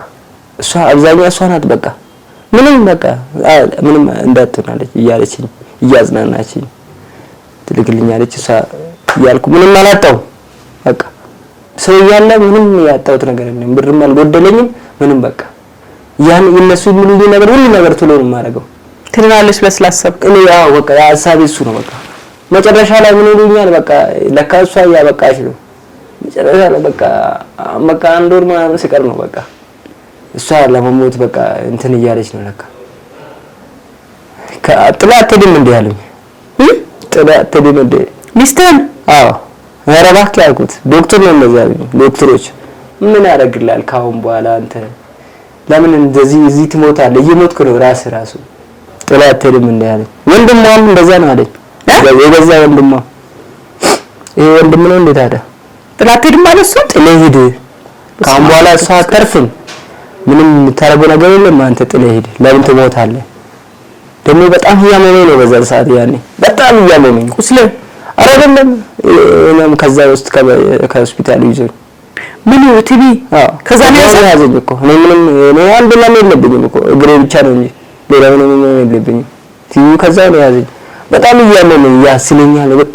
እሷ አብዛኛው እሷ ናት በቃ ምንም በቃ ምንም እንዳትሆናለች እያለችኝ እያዝናናችኝ ትልክልኛለች። እሷ እያልኩ ምንም አላጣው በቃ ሰው እያለ ምንም ያጣሁት ነገር የለም። ብርም አልጎደለኝም ምንም በቃ ያን እነሱ የሚሉኝ ነገር ሁሉ ነገር ቶሎ ነው የማደርገው። ትላለች በስላሰብክ እኔ ያው በቃ ሐሳቤ እሱ ነው በቃ መጨረሻ ላይ ምን ይሉኛል በቃ ለካ እሷ ያበቃሽ ነው መጨረሻ ላይ በቃ አንድ ወር ምናምን ሲቀር ነው በቃ እሷ ለመሞት በቃ እንትን እያለች ነው ለካ ከጥላት ተደም እንደ ያሉኝ ጥላት ተደም እንደ ሚስተን ኧረ እባክህ ያልኩት ዶክተር ነው እንደዛ ያሉኝ ዶክተሮች ምን ያደርግልሃል ካሁን በኋላ አንተ ለምን እንደዚህ እዚህ ትሞታለህ እየሞትክ ነው ራሱ ጥላት ተደም እንደ ያለኝ ወንድሟም እንደዛ ነው አለኝ የገዛ ወንድሟ ይሄ ወንድም ነው እንዴ ታዲያ ጥላት ተደም ማለት እሱ ጥለህ ሂድ ካሁን በኋላ እሷ አትተርፍም ምንም የምታረገው ነገር የለም አንተ ጥለህ ሂድ ለምን ትሞታለህ ደግሞ በጣም ያመመኝ ነው በዛ ሰዓት ያኔ በጣም ያመመኝ ቁስለ አይደለም እኔም ከዛ ውስጥ ከሆስፒታል ይዞኝ ምን ቲቪ ከዛ ነው ያዘኝ እኮ እኔ አንድ ለምን የለብኝም እኮ እግሬ ብቻ ነው እንጂ ሌላ ምንም የለብኝም ቲቪ ከዛ ነው ያዘኝ በጣም ያመመኝ ያስለኛል በቃ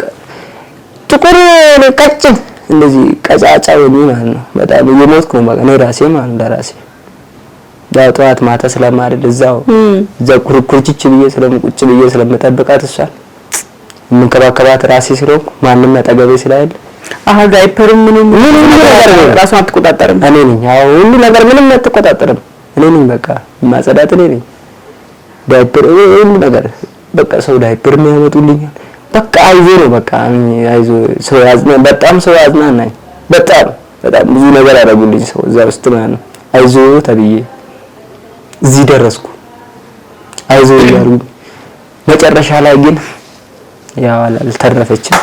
ጥቁር ቀጭን እንደዚህ ቀጫጫ ማለት ነው በጣም እየሞትኩ ነው በቃ ነው ራሴ ማለት ለራሴ ዳቷት ማታ ስለማድል እዛው ኩርኩርቺች ብዬ ስለምቁጭ ብዬ ስለምጠብቃት እሷ ምን ከባከባት ራሴ ስለሆንኩ ማንንም አጠገቤ ስላይል ዳይፐር ምንም ነገር ራሷን አትቆጣጠርም እኔ ነኝ ያው ሁሉ ነገር ምንም አትቆጣጠርም እኔ ነኝ በቃ ማጸዳት እኔ ነኝ ዳይፐር ሁሉ ነገር በቃ ሰው ዳይፐር የሚያመጡልኛል በቃ አይዞ ነው በቃ አይዞ ሰው ያዝና በጣም ሰው ያዝናናኝ በጣም ብዙ ነገር ያደርጉልኝ ሰው እዛ ውስጥ ማለት ነው አይዞ ተብዬ እዚህ ደረስኩ አይዞ ያሉ መጨረሻ ላይ ግን ያው አልተረፈችም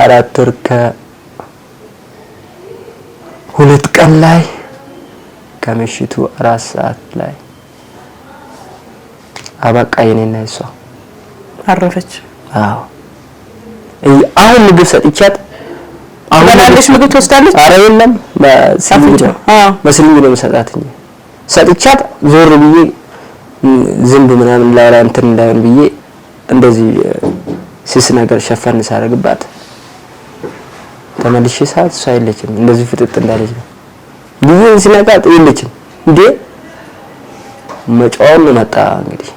4 ወር ከ2 ቀን ላይ ከምሽቱ 4 ሰዓት ላይ አበቃ የኔና እሷ አረፈች አሁን ምግብ ሰጥቻት አሁን አለሽ ምግብ ትወስዳለች ኧረ የለም በስልኝ ነው መሰጣትኝ ሰጥቻት ዞር ብዬ ዝንብ ምናምን ላራ እንትን እንዳይሆን ብዬ እንደዚህ ስስ ነገር ሸፈን ሳረግባት ተመልሼ ሰዓት እሷ የለችም እንደዚህ ፍጥጥ እንዳለች ነው ብዙ ሲነቃት የለችም እንዴ መጫወት ነው መጣ እንግዲህ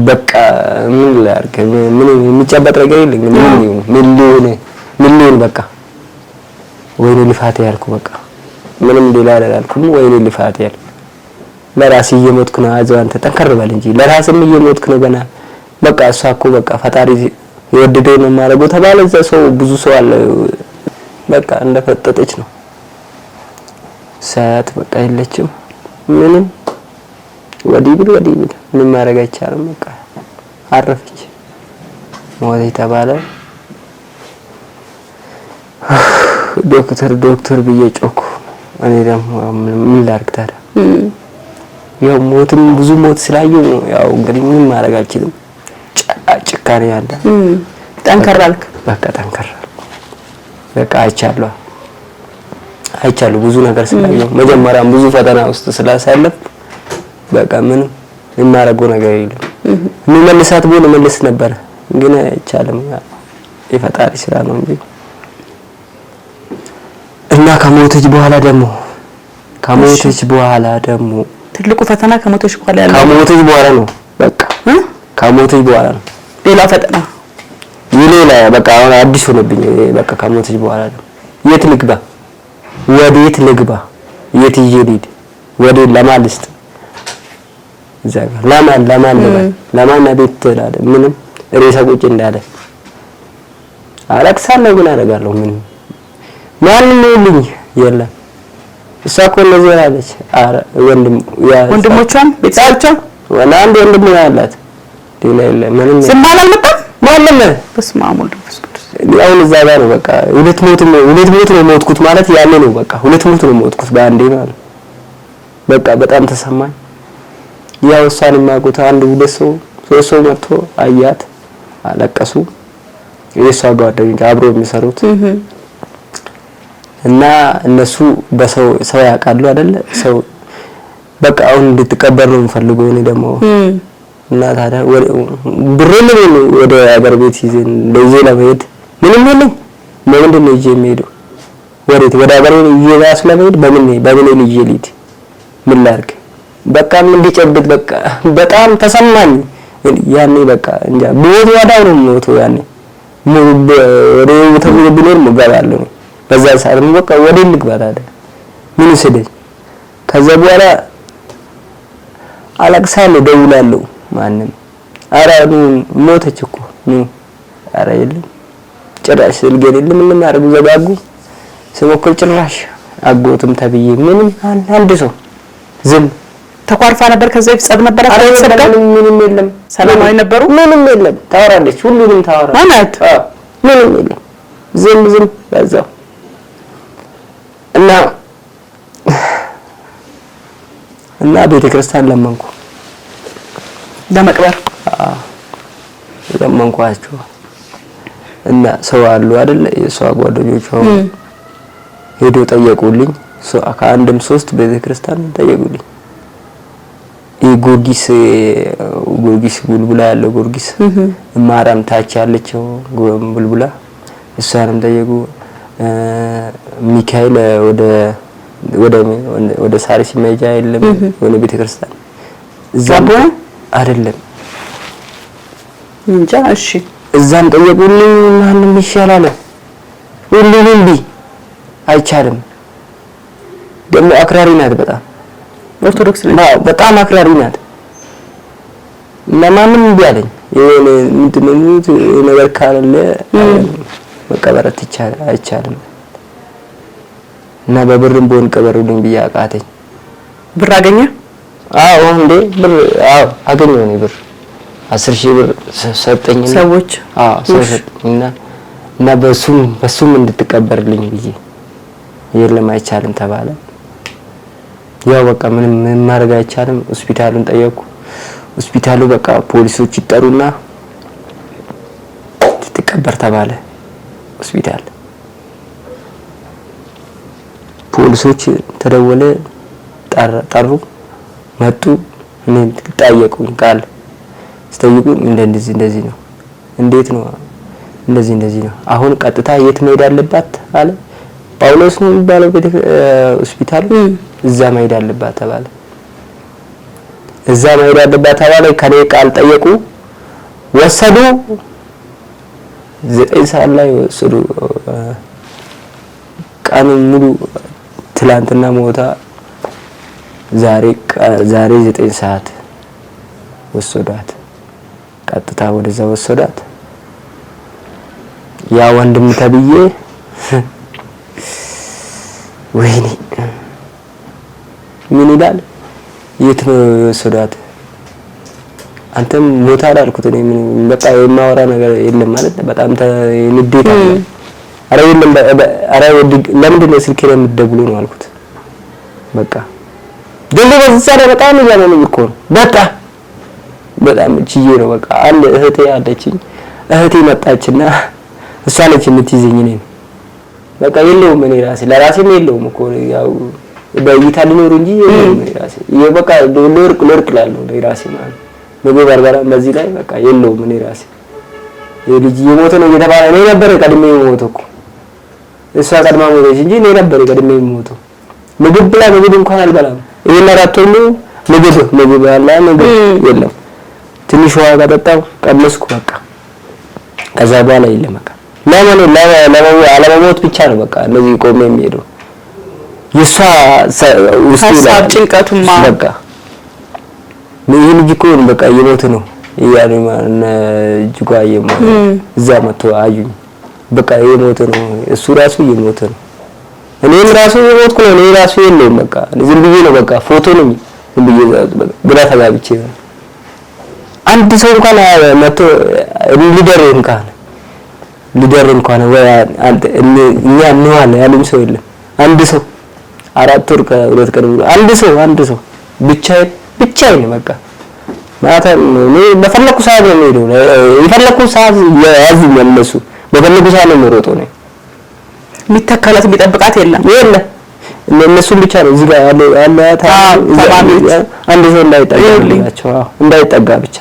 በቃ ምን ላድርግ ምን የሚጨበጥ ነገር የለኝ ምን ሊሆን በቃ ወይኔ ልፋቴ ያልኩ በቃ ምንም ሌላ አላልኩም ወይኔ ልፋቴ ያልኩ ለራሴ እየሞትኩ ነው አይዞህ አንተ ጠንከር በል እንጂ ለራስም እየሞትኩ ነው ገና በቃ እሷ እኮ በቃ ፈጣሪ የወደደው ነው ማረገው ተባለ። እዛ ሰው ብዙ ሰው አለ። በቃ እንደፈጠጠች ነው ሳያት በቃ የለችም ምንም ወዲህ ብል ምንም ማድረግ አይቻልም። በቃ አረፈች ሞተ ተባለ። ዶክተር ብዬ ጮኩ። እኔ ደግሞ ምን ላድርግ ታዲያ ያው ሞትም ብዙ ሞት ስላየው ያው እንግዲህ ምን ማድረግ አልችልም። ጭካኔ ያለ ጠንከራልክ በቃ በቃ አይቻለሁ ብዙ ነገር ስላየው መጀመሪያም ብዙ ፈተና ውስጥ ስላሳለፍ በቃ ምን የማደርገው ነገር የለም። መልሳት ቢሆን መልስ ነበር ግን አይቻልም። የፈጣሪ ስራ ነው እንጂ እና ከሞተች በኋላ ደግሞ ትልቁ ፈተና ከሞተች በኋላ ነው። በቃ ከሞተች በኋላ ነው ሌላ ፈተና በቃ አሁን አዲስ ሆነብኝ። በቃ ከሞተች በኋላ ነው የት ልግባ፣ ወዴት ልግባ፣ የት ይሄድ፣ ወዴት ለማልስት እዛ ጋር ለማን ቤት ትላለ። ምንም ሬሳ ቁጭ እንዳለ አለቅሳለሁ። ግን አደርጋለሁ ምን ማንም ይልኝ የለም። እሷ እኮ እንደዚህ ያለች ወንድሞቿም ቤተሰቦቿም አንድ ወንድም ያላት ሌላ የለም። ምንም ስማል አልመጣም ማለም በስመ አብ ወወልድ ወመንፈስ ቅዱስ። አሁን እዛ ጋር ነው በቃ ሁለት ሞት ነው ሞትኩት ማለት ያለ ነው። በቃ ሁለት ሞት ነው ሞትኩት በአንዴ ማለት በቃ በጣም ተሰማኝ። ያው እሷን የማውቁት አንድ ሁለት ሰው ሶስት ሰው መጥቶ አያት፣ አለቀሱ። የሷ ጓደኞች አብሮ የሚሰሩት እና እነሱ ሰው ያውቃሉ አይደለ? ሰው በቃ አሁን እንድትቀበር ነው የምፈልገው። እኔ ደግሞ እና ታዲያ ብሬን ወደ ሀገር ቤት ይዘን ለዚህ ለመሄድ ምንም የለኝ። ምንድን ነው ይዤ የምሄደው? ወዴት? ወደ ሀገር ይዤ ለመሄድ በምን ልጄ ልሂድ? ምን ላድርግ? በቃ ምን እንዲጨብጥ በቃ በጣም ተሰማኝ ያኔ። በቃ እንጃ ሞት ወዳው ነው ሞቶ ያኔ ወደ ተብሎ ቢኖር እገባለሁ ነው በዛ ሰዓት በቃ ወደ ልግባ ታዲያ ምን ይሰደኝ። ከዛ በኋላ አለቅሳለሁ፣ ደውላለሁ። ማንም ኧረ ሞተች እኮ ኧረ የለም ጭራሽ ስልክ የለም። ምን ማድረግ ዘጋጉ። ስሞክር ጭራሽ አጎትም ተብዬ ምንም አንድ ሰው ዝም ተቋርፋ ነበር። ከዛ ይፈጸም ነበር ምንም የለም። ሰላማዊ ነበሩ። ምንም የለም። ታወራለች፣ ሁሉንም ታወራ ማለት ምንም የለም። ዝም በዛው እና ቤተክርስቲያን ለመንኩ ለመቅበር ለመንኳቸው እና ሰው አሉ አይደለ? የሷ ጓደኞች ሄዶ ጠየቁልኝ። ከአንድም 3 ቤተክርስቲያን ጠየቁልኝ። ጊዮርጊስ ቡልቡላ ያለው ጊዮርጊስ ማርያም ታች ያለችው ቡልቡላ እሷንም ጠየቁ። ሚካኤል ወደ ሳሪስ መሄጃ የለም ወደ ቤተክርስቲያን እዛም አይደለም እንጃ። እሺ እዛም ጠየቁልኝ። ማንም ይሻላል ሁሉንም አይቻልም። ደግሞ አክራሪ ናት በጣም ኦርቶዶክስ ነኝ። በጣም አክራሪ ናት። ለማንም ቢያለኝ የሆነ ምንድነው ነገር ካለ መቀበረት አይቻልም እና በብርም ቦን ቀበሩልኝ ብዬ አቃተኝ። ብር አገኘ? አዎ እንዴ ብር አገኘሁ። እኔ ብር 10,000 ብር ሰጠኝ ሰዎች እና በሱም እንድትቀበርልኝ ብዬ የለም አይቻልም ተባለ። ያው በቃ ምንም ማድረግ አይቻልም። ሆስፒታሉን ጠየቁ። ሆስፒታሉ በቃ ፖሊሶች ይጠሩና ትቀበር ተባለ። ሆስፒታል ፖሊሶች ተደወለ፣ ጠሩ፣ መጡ። እኔ ጠየቁኝ። ቃል ሲጠይቁኝ እንደዚህ ነው። እንዴት ነው? እንደዚህ ነው። አሁን ቀጥታ የት መሄድ አለባት አለ። ጳውሎስ ነው የሚባለው ሆስፒታል እዛ መሄድ አለባት ተባለ። ከኔ ቃል ጠየቁ፣ ወሰዱ። 9 ሰዓት ላይ ወሰዱ። ቀኑ ሙሉ ትላንትና ሞታ ዛሬ 9 ሰዓት ወሰዷት። ቀጥታ ወደዛ ወሰዷት። ያ ወንድም ተብዬ ወይኔ ምን ይላል የት ነው የወሰዷት አንተም ሞታ አልኩት እኔ ምን በቃ የማወራ ነገር የለም ማለት በጣም ንዴት አለ አረ የለም አረ ለምንድን ነው ስልኬ ላይ የምትደውሉ ነው አልኩት በቃ ደግሞ በዛ በጣም ያለኝ እኮ ነው በጣም ችዬ ነው በቃ አንድ እህቴ አለችኝ እህቴ መጣችና እሷ ነች የምትይዘኝ እኔ በቃ የለውም እኔ ራሴ ለራሴም የለውም እኮ ያው በእይታ ሊኖር እንጂ የለውም እኔ ራሴ በቃ ሎርቅ ላለው እኔ ራሴ ማለት ምግብ በርበራ በዚህ ላይ በቃ የለውም እኔ ራሴ የልጅ የሞተ ነው እየተባለ እኔ ነበር ቀድሜ የሞተው እኮ እሷ ቀድማ ሞተች እንጂ እኔ ነበር ቀድሜ የሞተው ምግብ ብላ ምግብ እንኳን አልበላም ይሄን አራቶሉ ምግብ ያለ ምግብ የለም ትንሽ ውሃ ቀጠጣው ቀመስኩ በቃ ከዛ በኋላ የለም በቃ ለመሞት ብቻ ነው በቃ እንደዚህ ቆሜ የሚሄደው የሷ ውስጥ ሀሳብ ጭንቀቱማ በቃ ምን ልጅ እኮ በቃ የሞተ ነው ያኔ ማን ጅጓ የሞተ እዛ መጥቶ አዩኝ በቃ የሞተ ነው እሱ ራሱ የሞተ ነው እኔም ራሱ የሞትኩ ነው እኔ ራሱ የለውም በቃ ዝም ብዬ ነው በቃ ፎቶ ነው ዝም ብዬ ግራ ተጋብቼ አንድ ሰው እንኳን መጥቶ ሊደር እንኳን ወይ አንተ እኛ እንዋለ ያሉም ሰው የለም አንድ ሰው 4 ወር ከሁለት ቀን አንድ ሰው ብቻዬን በቃ ማታ እኔ በፈለኩ ሰዓት ነው የምሄደው የፈለኩ ሰዓት ያዙኝ እነሱ በፈለኩ ሰዓት ነው የምሮጠው ነው የሚተካለት የሚጠብቃት የለም እነሱን ብቻ ነው እዚህ ጋር ያለው አንድ ሰው እንዳይጠጋ ብቻ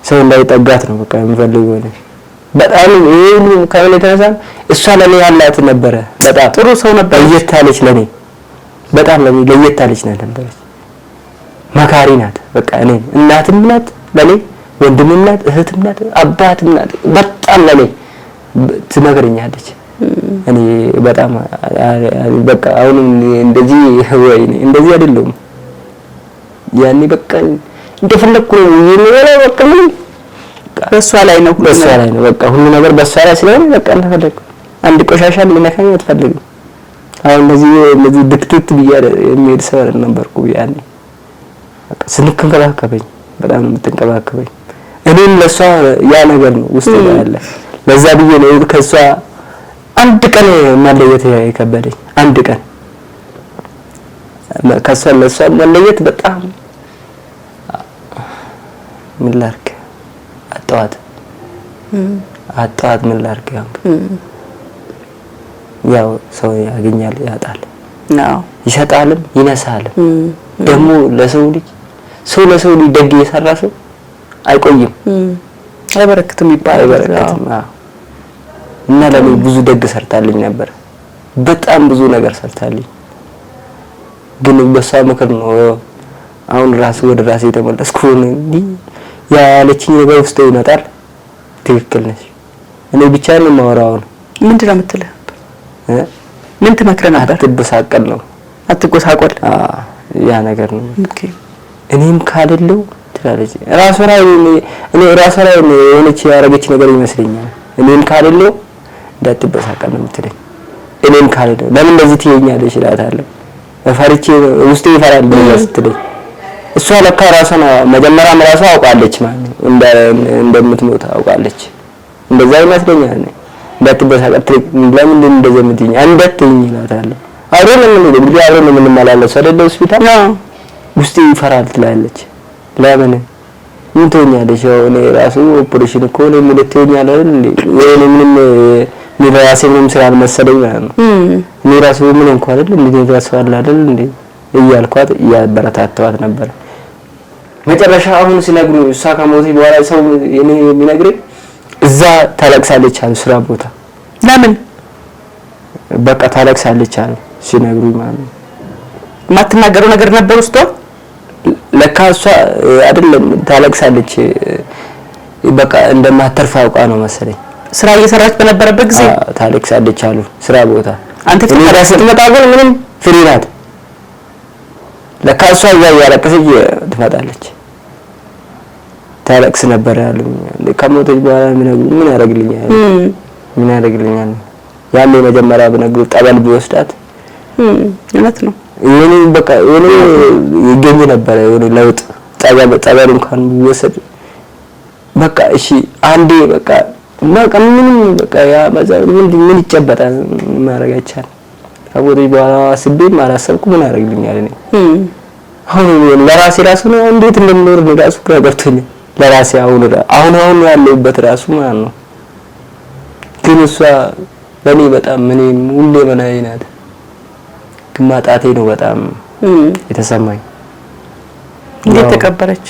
ሰው እንዳይጠጋት ነው በቃ የምፈልገው ነው በጣም ይሄን ካለ ተነሳ እሷ ለኔ ያላት ነበር በጣም ጥሩ ሰው ነበር ለየታለች ለኔ በጣም ለየታለች ነበር መካሪ ናት በቃ እኔ እናትም ናት ለኔ ወንድምም ናት እህትም ናት አባትም ናት በጣም ለኔ ትነግረኛለች እኔ በጣም በቃ አሁን እንደዚህ ወይ እንደዚህ አይደለም ያኔ በቃ እንደፈለኩ ነው በቃ በሷ ላይ ነው በቃ ሁሉ ነገር በሷ ላይ ስለሆነ በቃ እንደፈለኩ አንድ ቆሻሻ ሊነካኝ አትፈልግም አሁን እንደዚህ ድክትት ብያ የሚሄድ ሰው ነበርኩ ያኔ በቃ ስንከባከበኝ በጣም ነው የምትንከባከበኝ እኔም ለሷ ያ ነገር ነው ውስጥ ያለ ለዛ ብዬ ነው ከሷ አንድ ቀን መለየት የከበደኝ አንድ ቀን ከሷ ለሷ መለየት በጣም ምን ላድርግ አጣዋት ምን ላድርግ ያው ሰው ያገኛል ያጣል ይሰጣልም ይነሳልም ደግሞ ለሰው ልጅ ደግ የሰራ ሰው አይቆይም አይበረክትም ይባላል እና ለኔ ብዙ ደግ ሰርታልኝ ነበር በጣም ብዙ ነገር ሰርታልኝ ግን በሷ ምክር ነው አሁን ወደ ራሴ ተመለስኩ ያለችኝ ነገር ውስጥ ይመጣል ትክክል ነሽ እኔ ብቻ ነው የማወራው ምንድነው የምትለው ምን ትመክረህ ነበር አትበሳቀል ነው አትጎሳቆል ያ ነገር ነው ኦኬ እኔም ካደለው ትላለች ራሷ ላይ የሆነች ያረገች ነገር ይመስለኛል እኔም ካደለው እንዳትበሳቀል ነው የምትለኝ እኔም ካደለው ለምን እንደዚህ ትይኛለሽ እላታለሁ ፈርቼ ውስጤ ይፈራል ስትለኝ እሷ ለካ ራሷን መጀመሪያም ራሷ አውቃለች ማለት ነው እንደምትሞት አውቃለች እንደዛ ይመስለኛል እንዳትበሳቀል ለምን እንደዚህ የምትይኝ አንደትኝ እላታለሁ አብረን የምንመላለስ አይደል ሆስፒታል ውስጤ ይፈራል ትላለች ለምን ምን ትሆኛለሽ እኔ ራሱ ኦፕሬሽን እኮ ነው የምትሆኛለህ አይደል እንዴ ወይ ምንም ራሴ ምንም ስላልመሰለኝ ማለት ነው እኔ ራሱ ምን እንኳን አይደል እንዴ ያስዋል አይደል እንዴ እያልኳት ያበረታታዋት ነበር መጨረሻ አሁን ሲነግሩ እሷ ከሞተች በኋላ ሰው እኔ የሚነግረኝ እዛ ታለቅሳለች አሉ ስራ ቦታ ለምን በቃ ታለቅሳለች አሉ ሲነግሩኝ ማለት ነው ማትናገረው ነገር ነበር ውስጥ ለካ እሷ አይደለም ታለቅሳለች በቃ እንደማትተርፍ አውቃ ነው መሰለኝ ስራ እየሰራች በነበረበት ጊዜ ታለቅሳለች አሉ ስራ ቦታ አንተ ስትመጣ ግን ምንም ፍሪ ናት ለካ እሷ ያለቀሰች ትመጣለች ታለቅስ ነበር ያሉኝ ከሞተች በኋላ ምን ያደርግልኛል ምን ያደርግልኛል? ያኔ መጀመሪያ በነገሩ ጠበል ቢወስዳት እውነት ነው የኔ በቃ የኔ ይገኝ ነበር የኔ ለውጥ ጠበል እንኳን ቢወሰድ በቃ እሺ አንዴ በቃ ምንም በቃ ያ ምን ይጨበጣል ማድረግ አይቻልም። ከቦታ በኋላ አስቤም አላሰብኩም ምን ያደርግልኛል እኔ አሁን ለራሴ ራሱ ነው እንዴት እንደምኖር ራሱ ገብቶኝ ለራሴ አሁን ያለሁበት ራሱ ማለት ነው። ግን እሷ በኔ በጣም ምንም ሁሌ መናዬ ናት። ግማጣቴ ነው በጣም የተሰማኝ። እንዴት ተቀበረች?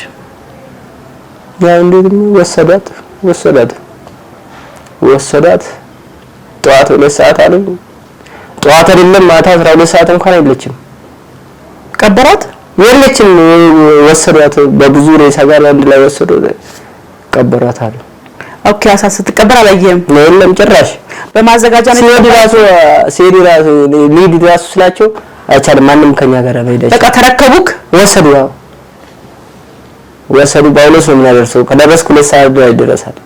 ያው እንዴት ወሰዳት ጠዋት 2 ሰዓት አለ ጠዋት አይደለም ማታ 12 ሰዓት እንኳን አይለችም ቀበራት የለችም ወሰዷት በብዙ ሬሳ ጋር አንድ ላይ ወሰዷት ቀበራት አለ። ኦኬ አሳ ስትቀበር አላየም? የለም ጭራሽ በማዘጋጃ ነው ሲዲ ራሱ ስላቸው አይቻልም ማንም ከኛ ጋር አይደለም። በቃ ተረከቡክ ወሰዱ ባውሎስ ነው የሚያደርሰው ከደረስኩ 2 ሰዓት ላይ ይደርሳል።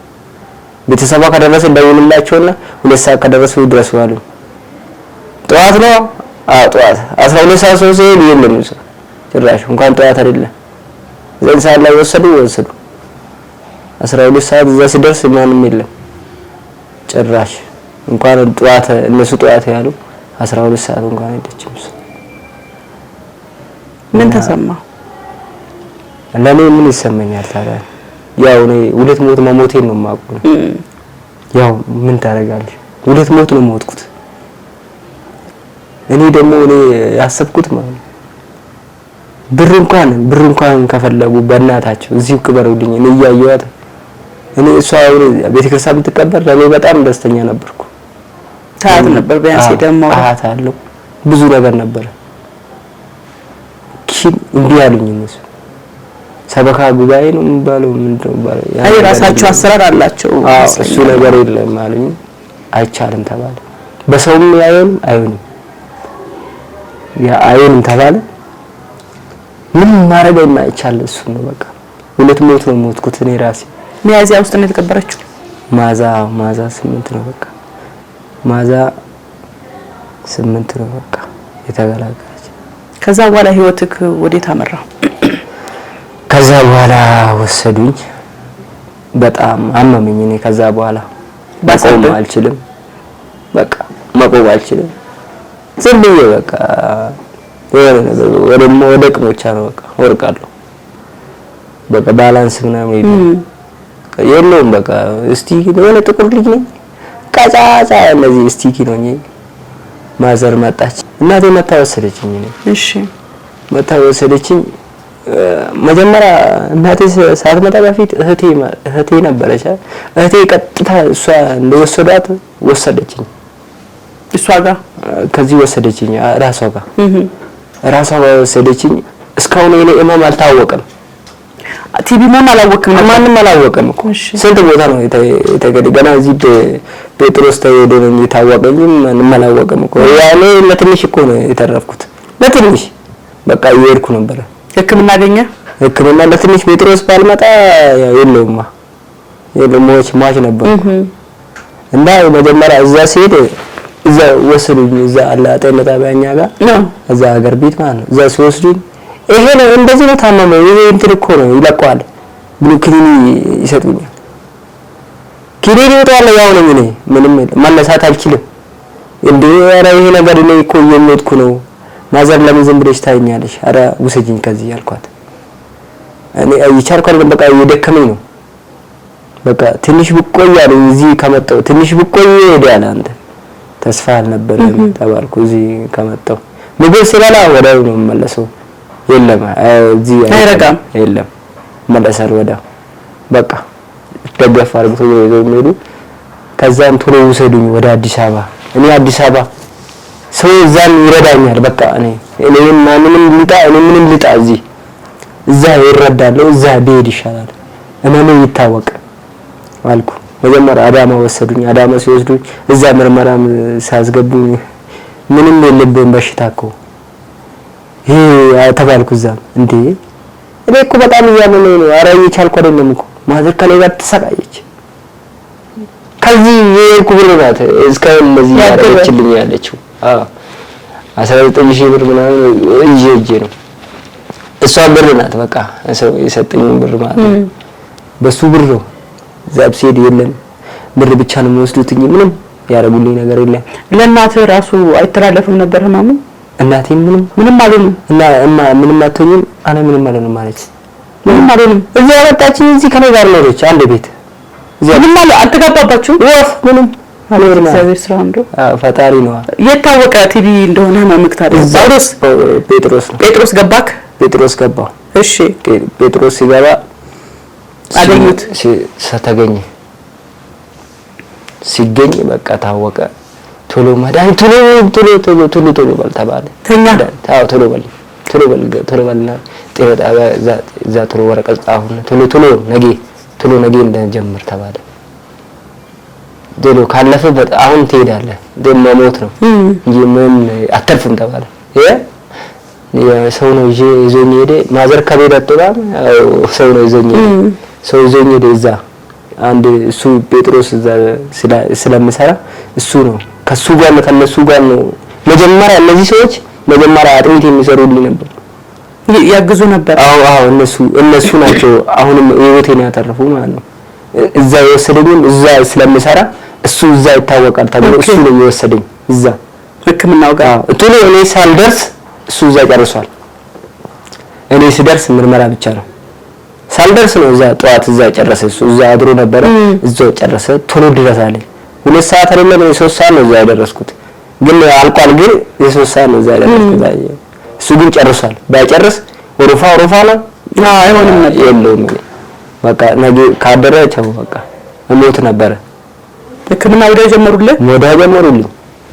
ቤተሰቧ ከደረሰ ደውልላቸውና 2 ሰዓት ከደረሱ ይድረሱ አሉ። ጠዋት ነው ጠዋት 12 ሰዓት ሰው ሲል የለም ጭራሽ እንኳን ጠዋት አይደለም 9 ሰዓት ላይ ወሰዱ 12 ሰዓት እዛ ሲደርስ ማንም የለም ጭራሽ እንኳን ጠዋት እነሱ ጠዋት ያሉ 12 ሰዓት እንኳን አይደችም። ምን ተሰማ? ለኔ ምን ይሰማኛል ታዲያ? ያው እኔ 2 ሞት መሞቴን ነው የማውቀው። ያው ምን ታደርጋለህ 2 ሞት ነው ሞትኩት። እኔ ደግሞ ያሰብኩት ማለት ብር እንኳን ከፈለጉ በእናታቸው እዚሁ ክበሩልኝ እኔ እያየኋት እኔ እሷ ቤተክርስቲያን የምትቀበር ለኔ በጣም ደስተኛ ነበርኩ። ታያት ነበር ቢያንስ ደግሞ አለው ብዙ ነገር ነበር። እንዲህ ያሉኝ እነሱ ሰበካ ጉባኤ ነው የሚባለው ምንድነው ባለው አይ ራሳቸው አሰራር አላቸው። እሱ ነገር የለም አሉኝ። አይቻልም ተባለ። በሰውም አይሆንም አይሆንም ተባለ። ምን ማድረግ የማይቻል እሱ ነው በቃ 2 ሞት ነው ሞትኩት እኔ ራሴ። ሚያዚያ ውስጥ ነው የተቀበረችው። ማዛ 8 ነው በቃ ማዛ 8 ነው በቃ የተገላገለች። ከዛ በኋላ ህይወትክ ወዴት አመራ? ከዛ በኋላ ወሰዱኝ። በጣም አመመኝ እኔ ከዛ በኋላ መቆም አልችልም። በቃ መቆም አልችልም። ዝም ብዬ በቃ ወደ ቅሞቻ ነው በቃ ወርቃለሁ። በቃ ባላንስ ምናምን የለውም በቃ እስቲኪ የሆነ ጥቁር ልጅ ነኝ ቀጫጫ እንደዚህ እስቲኪ ነኝ። ማዘር መጣች እናቴ መታ ወሰደችኝ። እሺ መታ ወሰደችኝ። መጀመሪያ እናቴ ሳትመጣ በፊት እህቴ ነበረች። እህቴ ቀጥታ እሷ እንደወሰዷት ወሰደችኝ። እሷ ጋር ከዚህ ወሰደችኝ ራሷ ጋር ወሰደችኝ። እስካሁን የኔ እማም አልታወቀም። ቲቪ ማን አላወቅም ነው ማንም አላወቀም እኮ ስንት ቦታ ነው ገና እዚህ ጴጥሮስ ተወደ ነው የታወቀኝ። ማንም አላወቀም እኮ ያኔ ለትንሽ እኮ ነው የተረፍኩት ለትንሽ በቃ እየሄድኩ ነበር። ህክምና አገኘ ህክምና ለትንሽ ጴጥሮስ ባልመጣ የለውማ ማች ነበር እና መጀመሪያ እዛ ሲሄድ እዛ ወሰዱኝ። እዛ አለ ጤና ጣቢያኛ ጋር እዛ ሀገር ቤት ማለት ነው። እዛ ሲወስዱኝ ይሄ ነው እንደዚህ ነው ታመመው ይሄ እንትን እኮ ነው ይለቀዋል ብሎ ክኒኒ ይሰጡኛል። ክኒኒ ወጣለ ያው ነው እኔ ምንም መነሳት አልችልም። እንዴ ኧረ ይሄ ነገር እኔ እኮ እየሞትኩ ነው ማዘር ለምን ዝም ብለሽ ታይኛለሽ? ኧረ ውሰጂኝ ከዚህ ያልኳት እኔ አይቻልኳል። በቃ እየደከመኝ ነው በቃ ትንሽ ብቆይ አለኝ። እዚህ ከመጣሁ ትንሽ ብቆይ ሄዳለ አንተ ተስፋ አልነበረም ተባልኩ። እዚህ ከመጣሁ ምግብ ስላላ ወዳው ነው መለሰው የለም እዚህ አይረጋም የለም መለሰር ወዳ በቃ ደገፍ አድርጎ ይዘው ሄዱ። ከዛም ቶሎ ውሰዱኝ ወደ አዲስ አበባ። እኔ አዲስ አበባ ሰው እዛም ይረዳኛል በቃ እኔ ማንንም ልጣ እኔ ምንም ልጣ እዛ ይረዳለሁ እዛ ብሄድ ይሻላል እመኑ ይታወቅ አልኩ። መጀመሪያ አዳማ ወሰዱኝ። አዳማ ሲወስዱኝ እዛ ምርመራም ሳስገቡኝ ምንም የለብህም በሽታ እኮ ይሄ ተባልኩ። እዛ እንዴ እኔ እኮ በጣም እያመመኝ ነው። ኧረ እየቻልኩ አይደለም እኮ ማዘር ከኔ ጋር ተሰቃየች። ከዚህ የኩብር ናት እስከ እንደዚህ ያደረችልኝ ያለችው 19000 ብር ምናምን እጄ ነው እሷ ብር ናት በቃ ሰው የሰጠኝ ብር ማለት በሱ ብር ነው ዛብ ሲሄድ የለም ብር ብቻ ነው የሚወስዱት እንጂ ምንም ያረጉልኝ ነገር የለም ለእናት ራሱ አይተላለፍም ነበር ህማሙ እናቴ ምንም አልሆንም እና ምንም አትሆኝም አለ ምንም አልሆንም ማለት ምንም አልሆንም እዚህ ያመጣችኝ እዚህ ከኔ ጋር ኖረች አንድ ቤት እዚህ ምንም አልተጋባባችሁ ወፍ ምንም አልወርና እግዚአብሔር ስራ እንደው ፈጣሪ ነው የታወቀ ቲቪ እንደሆነ ማምክታሪ ጴጥሮስ ገባክ ጴጥሮስ ገባው እሺ ጴጥሮስ ሲገባ አገኙት ተገኘ ሲገኝ በቃ ታወቀ ቶሎ መዳን ቶሎ በል ተባለ ተኛ ታው ቶሎ በልና ጤና እዛ ቶሎ ወረቀት ጻፉና ቶሎ ነገ እንደጀምር ተባለ ቶሎ ካለፈ አሁን ትሄዳለህ ደም ሞት ነው እንጂ ምን አተርፍም ተባለ ሰው ነው ይዞኝ ሄደ ማዘር ከቤት አጥቷም ሰው ነው ይዞኝ ሄደ እዛ አንድ እሱ ጴጥሮስ እዛ ስለምሰራ እሱ ነው ከሱ ጋር ከነሱ ጋር ነው መጀመሪያ እነዚህ ሰዎች መጀመሪያ አጥሚት የሚሰሩልኝ ነበር ያግዙ ነበር አዎ እነሱ ናቸው አሁንም ህይወቴን ያተረፉ ማለት ነው እዛ የወሰደኝ እዛ ስለምሰራ እሱ እዛ ይታወቃል ተብሎ እሱ ነው የወሰደኝ እዛ ህክምናው ጋር ቶሎ እኔ ሳልደርስ እሱ እዛ ጨርሷል እኔ ስደርስ ምርመራ ብቻ ነው ሳልደርስ ነው እዛ ጧት እዛ ጨረሰ እሱ እዛ አድሮ ነበር እዛው ጨረሰ ቶሎ ድረሳለኝ 2 ሰዓት አይደለም 3 ሰዓት ነው እዛ ያደረስኩት ግን አልቋል ግን የ3 ሰዓት ነው እዛ ያደረስኩት እሱ ግን ጨርሷል ባይጨርስ ወሩፋ ነው አይሆንም የለውም በቃ ነገ ካደረቸው በቃ ሞት ነበር ህክምና ወዲያው ጀመሩልኝ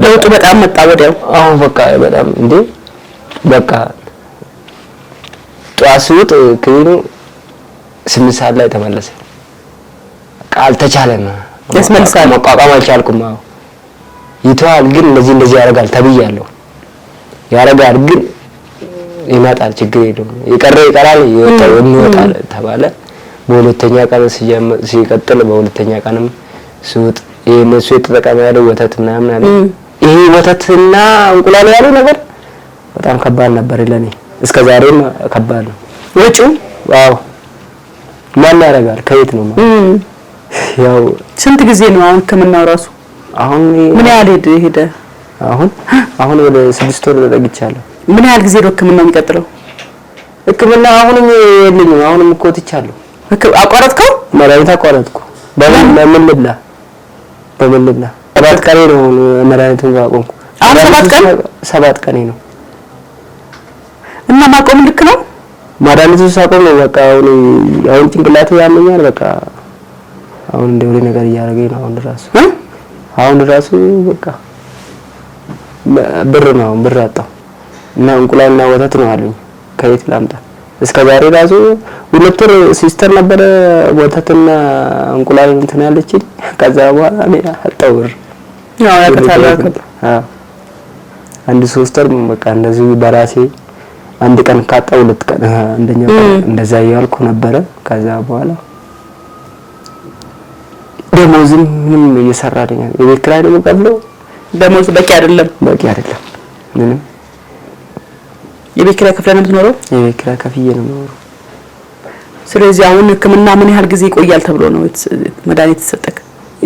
ለውጡ በጣም መጣ ወዲያው አሁን በቃ በጣም እንዴ በቃ ጧስውት ክሊኑ 8 ሰዓት ላይ ተመለሰ ቃል ተቻለና ያስመልሳል መቋቋም አልቻልኩም ይተዋል ግን እንደዚህ ያረጋል ተብያለሁ ያረጋል ግን ይመጣል ችግር የለውም ይቀራል ይወጣል ተባለ በሁለተኛ ቀን ሲቀጥል በሁለተኛ ቀንም ሱት የነሱ የተጠቀመ ያለው ወተት ምናምን አለ ይሄ ወተትና እንቁላል ያለው ነገር በጣም ከባድ ነበር ለኔ እስከ ዛሬም ከባድ ነው ወጪው ዋው ማን ያረጋል ከየት ነው ያው ስንት ጊዜ ነው አሁን ህክምናው ራሱ አሁን ምን ያህል ሄደ አሁን ወደ 6 ወር ተጠግቻለሁ ምን ያህል ጊዜ ነው ህክምናው የሚቀጥለው ህክምና አሁንም የለኝም አሁንም እኮ ትቻለሁ አቋረጥከው መድኃኒት አቋረጥኩ በምን ልብላ 7 ቀን ነው መድኃኒቱን አቆምኩ 7 ቀን ነው እና ማቆም ልክ ነው መድኃኒቱን ሳቆም ነው በቃ አሁን ጭንቅላቴ ያመኛል በቃ አሁን እንደው ነገር እያደረገኝ ነው አሁን ራሱ በቃ ብር አጣው እና እንቁላልና ወተት ነው አሉኝ ከየት ላምጣ እስከ ዛሬ ራሱ 2 ወር ሲስተር ነበር ወተትና እንቁላል እንትን ያለችኝ ከዛ በኋላ እኔ አጣው ብር ያው ያቀታለ አንድ 3 ወር በቃ እንደዚህ በራሴ አንድ ቀን ካጣው 2 ቀን አንደኛው እንደዛ ያልኩ ነበር ከዛ በኋላ ደሞዝም ምንም እየሰራልኝ የቤት ኪራይ ነው የምከፍለው ደሞዝ በቂ አይደለም ምንም የቤት ኪራይ ከፍለህ ነው የምትኖረው የቤት ኪራይ ከፍዬ ነው የምኖረው ስለዚህ አሁን ህክምና ምን ያህል ጊዜ ይቆያል ተብሎ ነው መድኃኒት ተሰጠክ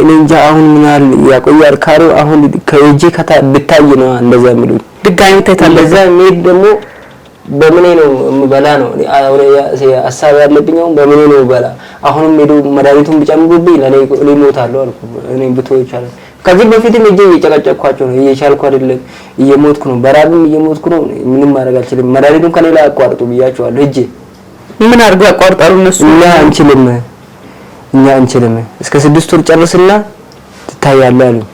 እኔ እንጃ አሁን ምን ያህል ያቆያል ካሩ አሁን ከእጄ ብታይ ነው እንደዛ የሚሉኝ ድጋሚ ታይታለ እንደዛ ሜድ ደግሞ በመኔ ነው የምበላ ነው አሁን ሐሳብ ያለብኝ አሁን በመኔ ነው የምበላ አሁንም ሄዶ መድኃኒቱን ቢጨምሩብኝ ለኔ ሞታለሁ አልኩ እኔ ብትወይ ይቻላል ከዚህ በፊትም እጄ እየጨቀጨቅኳቸው ነው እየቻልኩ አይደለም እየሞትኩ ነው በራብም እየሞትኩ ነው ምንም ማድረግ አልችልም መድኃኒቱን ከኔ ላይ አቋርጡ ብያቸዋለሁ እጄ ምን አድርገው ያቋርጣሉ እነሱ እኛ አንችልም እስከ 6 ወር ጨርስና ትታያለህ አሉኝ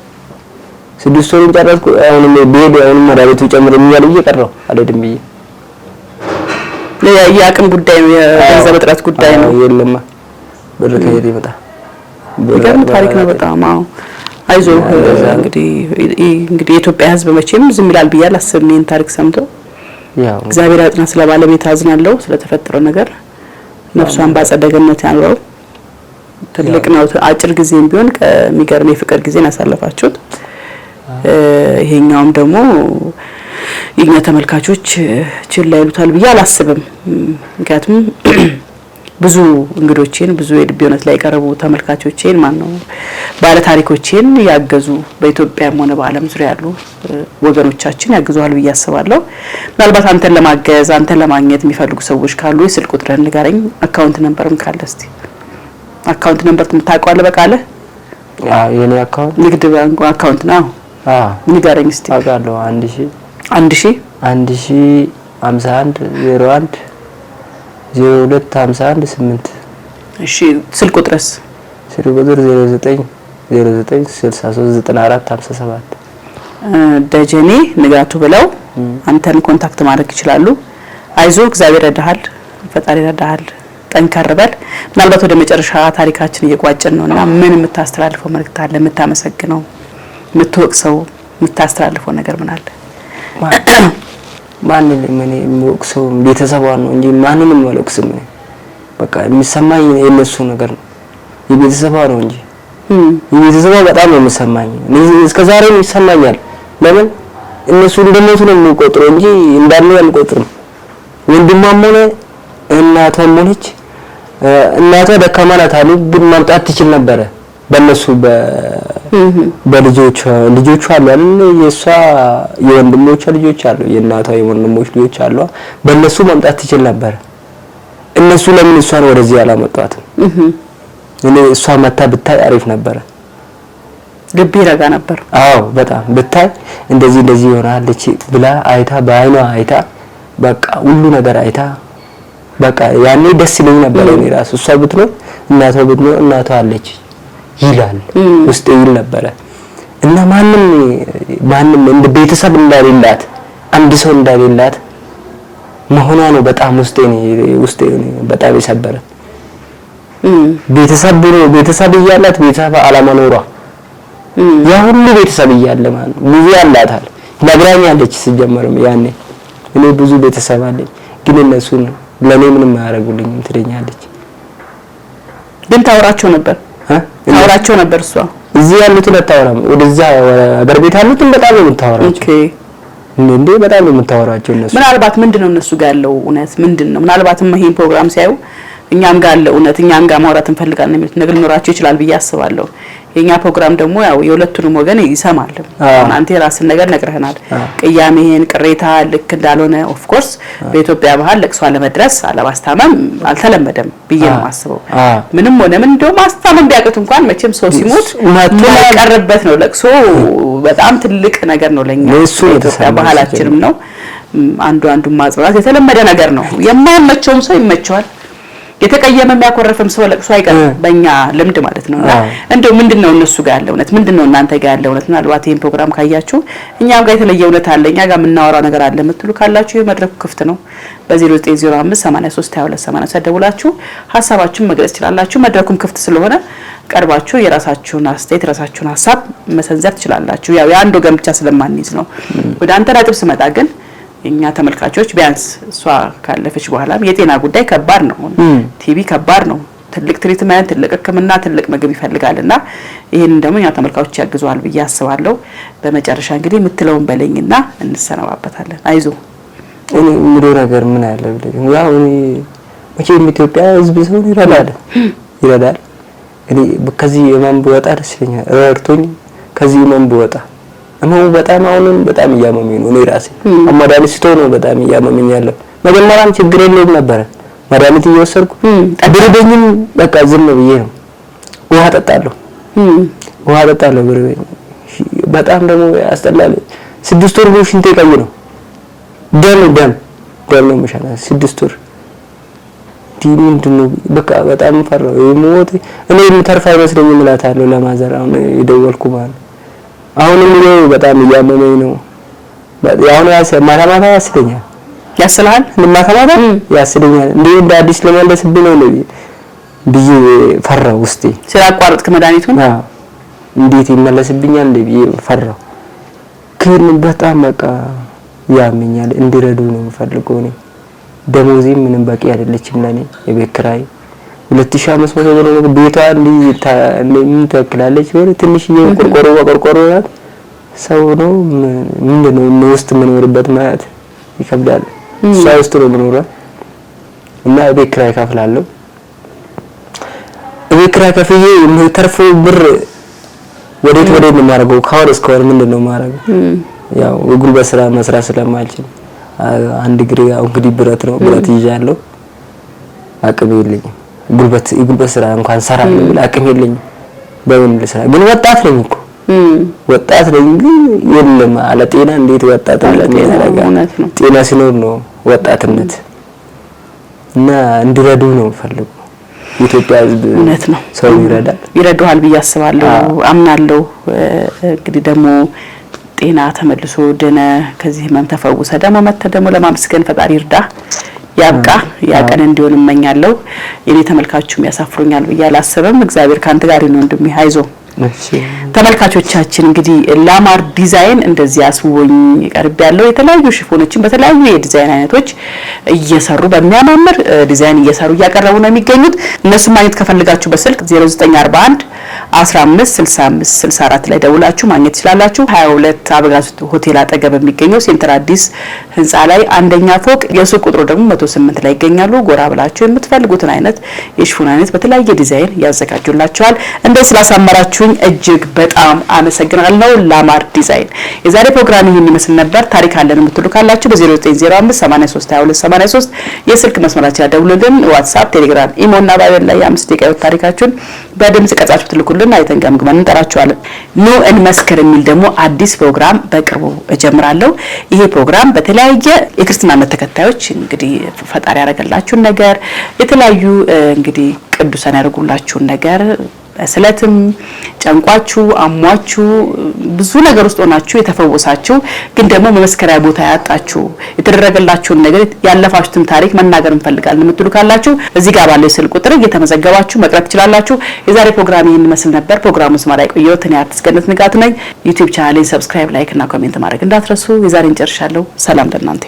6 ወርን ጨረስኩ አሁንም ቤድ አሁንም መድኃኒቱ ጨምረኛል እየቀረው አልሄድም ብዬ የአቅም ጉዳይ ነው የገንዘብ እጥረት ጉዳይ ነው የለማ ብር ከየት ይመጣ ይገርም ታሪክ ነው በጣም አይዞ እንግዲህ የኢትዮጵያ ህዝብ መቼም ዝም ይላል ብዬ አላስብም ይሄን ታሪክ ሰምቶ ያው እግዚአብሔር ያጽና ስለባለቤት አዝናለሁ ስለተፈጠረው ነገር ነፍሷን ባጸደ ገነት ያኑረው ትልቅ ነው። አጭር ጊዜም ቢሆን ከሚገርም የፍቅር ጊዜን ያሳለፋችሁት። ይሄኛውም ደግሞ የኛ ተመልካቾች ችላ ይሉታል ብዬ አላስብም። ምክንያቱም ብዙ እንግዶቼን ብዙ የልብ እውነት ላይ ቀርቡ ተመልካቾቼን ባለ ታሪኮቼን ያገዙ በኢትዮጵያም ሆነ በዓለም ዙሪያ ያሉ ወገኖቻችን ያግዙዋል ብዬ አስባለሁ። ምናልባት አንተን ለማገዝ አንተን ለማግኘት የሚፈልጉ ሰዎች ካሉ የስልክ ቁጥርን ንገረኝ። አካውንት ነምበርም ካለ እስቲ አካውንት ነምበር ታውቀዋለህ? በቃለ የኔ አካውንት ንግድ ባንክ አካውንት ነው። ንገረኝ እስቲ። አውቃለሁ። 1051 01 0251 እሺ ስልክ ቁጥርስ? ስልክ ቁጥር 09639457 ደጀኔ ንጋቱ ብለው አንተን ኮንታክት ማድረግ ይችላሉ። አይዞ እግዚአብሔር ይረዳሃል፣ ፈጣሪ ይረዳሃል፣ ጠንከር በል። ምናልባት ወደ መጨረሻ ታሪካችን እየቋጨን ነውና ምን የምታስተላልፈው መልእክት አለ? የምታመሰግነው፣ የምትወቅሰው፣ የምታስተላልፈው ነገር ምን አለ? ማንንም እኔ የምወቅሰው ቤተሰቧን ነው እንጂ ማንንም አልወቅስም። በቃ የሚሰማኝ የነሱ ነገር ነው፣ የቤተሰቧ ነው እንጂ የቤተሰቧ በጣም ነው የሚሰማኝ። እስከ ዛሬ ይሰማኛል። ለምን እነሱ እንደሞቱ ነው የምቆጥረው እንጂ እንዳሉ አልቆጥርም። ወንድሟም ሆነ እናቷም ሆነች እናቷ ደካማ ናት አሉ፣ ግን ማምጣት ትችል ነበረ። በእነሱ በልጆቿ አሉ አይደል? የሷ የወንድሞቿ ልጆች አሉ፣ የእናቷ የወንድሞች ልጆች አሉ። በእነሱ ማምጣት ትችል ነበር። እነሱ ለምን እሷን ወደዚህ አላመጧትም? እኔ እሷ መታ ብታይ አሪፍ ነበረ፣ ልብ ይረጋ ነበር። አዎ በጣም ብታይ እንደዚህ ይሆናለች ብላ አይታ በአይኗ አይታ በቃ ሁሉ ነገር አይታ በቃ ያኔ ደስ ይለኝ ነበር። እኔ ራሱ እሷ ብትኖር እናቷ አለች ይላል ውስጥ ይል ነበረ። እና ማንም እንደ ቤተሰብ እንዳሌላት አንድ ሰው እንዳሌላት መሆኗ ነው በጣም ውስጤ በጣም የሰበረ። ቤተሰብ እያላት ቤተሰብ አለመኖሯ ያ ሁሉ ቤተሰብ እያለ ማለት ነው ብዙ ያላታል ነግራኛለች። ሲጀመርም ያኔ እኔ ብዙ ቤተሰብ አለኝ ግን እነሱን ለኔ ምንም አያረጉልኝም ትለኛለች። ግን ታወራቸው ነበር እሷ እዚህ ያሉትን አታወራም። ወደዛ አገር ቤት ያሉትን በጣም ነው የምታወራቸው። እንዴ በጣም ነው የምታወራቸው እነሱ። ምናልባት ምንድነው እነሱ ጋር ያለው እውነት ምንድነው? ምናልባትም ይሄን ፕሮግራም ሲያዩ እኛም ጋር ያለው እውነት እኛም ጋር ማውራት እንፈልጋለን የሚሉት ነገር ሊኖራቸው ይችላል ብዬ አስባለሁ። የኛ ፕሮግራም ደግሞ ያው የሁለቱንም ወገን ይሰማል። አንተ የራስን ነገር ነግረህናል። ቅያሜህን ቅሬታ ልክ እንዳልሆነ ኦፍ ኮርስ በኢትዮጵያ ባህል ለቅሶ አለመድረስ አለማስታመም አልተለመደም ብዬ ነው የማስበው። ምንም ሆነ ምን እንደው ማስታመም ቢያቅት እንኳን መቼም ሰው ሲሞት ማቀርበት ነው ለቅሶ በጣም ትልቅ ነገር ነው ለኛ። የኢትዮጵያ ባህላችንም ነው አንዱን ማጽናት የተለመደ ነገር ነው። የማይመቸውም ሰው ይመቸዋል። የተቀየመ የሚያኮረፈም ሰው ለቅሶ አይቀርም በእኛ ልምድ ማለት ነውና እንደው ምንድነው እነሱ ጋር ያለው እውነት ምንድነው እናንተ ጋር ያለው እውነት? ምናልባት ይሄን ፕሮግራም ካያችሁ እኛም ጋር የተለየ እውነት አለ እኛ ጋር የምናወራው ነገር አለ የምትሉ ካላችሁ መድረኩ ክፍት ነው። በ0905832287 ደውላችሁ ሐሳባችሁን መግለጽ ትችላላችሁ። መድረኩም ክፍት ስለሆነ ቀርባችሁ የራሳችሁን አስተያየት የራሳችሁን ሐሳብ መሰንዘር ትችላላችሁ። ያው የአንድ ወገን ብቻ ስለማንይዝ ነው። ወደ አንተ ነጥብ ስመጣ ግን እኛ ተመልካቾች ቢያንስ እሷ ካለፈች በኋላ የጤና ጉዳይ ከባድ ነው። ቲቪ ከባድ ነው። ትልቅ ትሪትመንት፣ ትልቅ ሕክምና፣ ትልቅ ምግብ ይፈልጋልና ይሄንን ደግሞ እኛ ተመልካቾች ያግዙዋል ብዬ አስባለሁ። በመጨረሻ እንግዲህ የምትለውን በለኝና እንሰነባበታለን። አይዞ እኔ ምንድነው ነገር ምን አለ ብለኝ ያው እኔ መቼም ኢትዮጵያ ህዝብ ሰው ይረዳል። እኔ ከዚህ የማን ብወጣ ደስ ይለኛል። ረድቶኝ ከዚህ የማን ብወጣ በጣም አሁንም በጣም እያመመኝ ነው። እኔ ራሴ መድኃኒት ስቶ ነው በጣም እያመመኝ ያለው። መጀመሪያም ችግር የለውም ነበር መድኃኒት እየወሰድኩ ብርበኝም በቃ ዝም ብዬ ነው ውሃ ጠጣለሁ ብርበኝ በጣም ደግሞ ያስጠላል። 6 ወር ሽንቴ ቀይ ነው ደም ነው መሻላ 6 ወር ምንድነው በቃ በጣም ፈራው። የሞት እኔ የምተርፍ አይመስለኝም እላታለሁ ለማዘር አሁን የደወልኩ ማለት አሁንም ነው በጣም እያመመኝ ነው። ያሁን ማታ ያስለኛል ያስላል ማታ ያስለኛል እንደ አዲስ ለመለስብኝ ነው ብዬ ፈራው ውስጤ ስላቋረጥክ መድኃኒቱን እንዴት ይመለስብኛል እንደ ብዬ ፈራው። ግን በጣም በቃ ያመኛል። እንዲረዱ ነው የምፈልገው። እኔ ደሞዜ ምንም በቂ አይደለችም ለኔ የቤት ኪራይ 2500 ብር ነው ቤቷ ምን ተክላለች ወይ ትንሽ ቆርቆሮ ናት ሰው ነው ምንድነው ውስጥ የምኖርበት ማለት ይከብዳል ሰው ውስጥ ነው የምኖረው እና ቤት ኪራይ ከፍላለሁ ቤት ኪራይ ከፍዬ ተርፎ ብር ወዴት ነው የማደርገው ካወር እስከወር ምንድነው ማረገው ያው የጉልበት ስራ መስራት ስለማልችል አንድ ግሬ ያው እንግዲህ ብረት ይዣለሁ አቅም የለኝም የጉልበት ስራ እንኳን ሰራለሁ ብል አቅም የለኝም በምን ልስራ ግን ወጣት ነኝ እኮ ወጣት ነኝ ግን የለም አለ ጤና እንዴት ወጣት ጤና ሲኖር ነው ወጣትነት እና እንዲረዱ ነው ፈልጉ ኢትዮጵያ እውነት ነው ሰው ይረዳል ብዬ አስባለሁ አምናለሁ እንግዲህ ደግሞ ጤና ተመልሶ ደነ ከዚህ ህመም ተፈውሰ ደግሞ ለማመስገን ፈጣሪ ይርዳ ያብቃ ያቀን እንዲሆን እመኛለሁ የኔ ተመልካቾችም ያሳፍሩኛል ብዬ አላሰበም እግዚአብሔር ካንተ ጋር ነው እንደሚ ሃይዞ ተመልካቾቻችን እንግዲህ ላማር ዲዛይን እንደዚህ አስውቦኝ ቀርብ ያለው የተለያዩ ሽፎኖችን በተለያዩ የዲዛይን አይነቶች እየሰሩ በሚያማምር ዲዛይን እየሰሩ ያቀርቡ ነው የሚገኙት እነሱ ማግኘት ከፈልጋችሁ በስልክ 0941 156564 ላይ ደውላችሁ ማግኘት ይችላልላችሁ 22 አበጋዝ ሆቴል አጠገብ የሚገኘው ሴንትር አዲስ ህንጻ ላይ አንደኛ ፎቅ የሱቅ ቁጥሩ ደግሞ 108 ላይ ይገኛሉ ጎራ ብላችሁ የምትፈልጉትን አይነት የሽፎን አይነት በተለያየ ዲዛይን ያዘጋጁላችኋል እንደ ስላሳመራችሁ እጅግ በጣም አመሰግናለሁ ላማር ዲዛይን የዛሬ ፕሮግራም ይሄን ይመስል ነበር ታሪክ አለን የምትሉ ካላችሁ በ0905 832283 የስልክ መስመራችን ደውሉልን ዋትስአፕ ቴሌግራም ኢሞና ባይበል ላይ 5 ደቂቃ ታሪካችሁን በድምጽ ቀርጻችሁ ትልኩልን አይተን ገምግመን እንጠራችኋለን ኑ እንመስክር የሚል ደግሞ አዲስ ፕሮግራም በቅርቡ እጀምራለሁ ይሄ ፕሮግራም በተለያየ የክርስትና እምነት ተከታዮች እንግዲህ ፈጣሪ ያደረገላችሁ ነገር የተለያዩ እንግዲህ ቅዱሳን ያደርጉላችሁ ነገር ስለትም ጨንቋችሁ አሟችሁ ብዙ ነገር ውስጥ ሆናችሁ የተፈወሳችሁ ግን ደግሞ መመስከሪያ ቦታ ያጣችሁ የተደረገላችሁን ነገር ያለፋችሁትን ታሪክ መናገር እንፈልጋለን የምትሉ ካላችሁ እዚህ ጋር ባለው ስልክ ቁጥር እየተመዘገባችሁ መቅረብ ትችላላችሁ የዛሬ ፕሮግራም ይሄን መስል ነበር ፕሮግራሙን ስማላይ ቆየው ተኛ አትስገነት ንጋት ነኝ ዩቲዩብ ቻናሌን ሰብስክራይብ ላይክ እና ኮሜንት ማድረግ እንዳትረሱ የዛሬን ጨርሻለሁ ሰላም ለእናንተ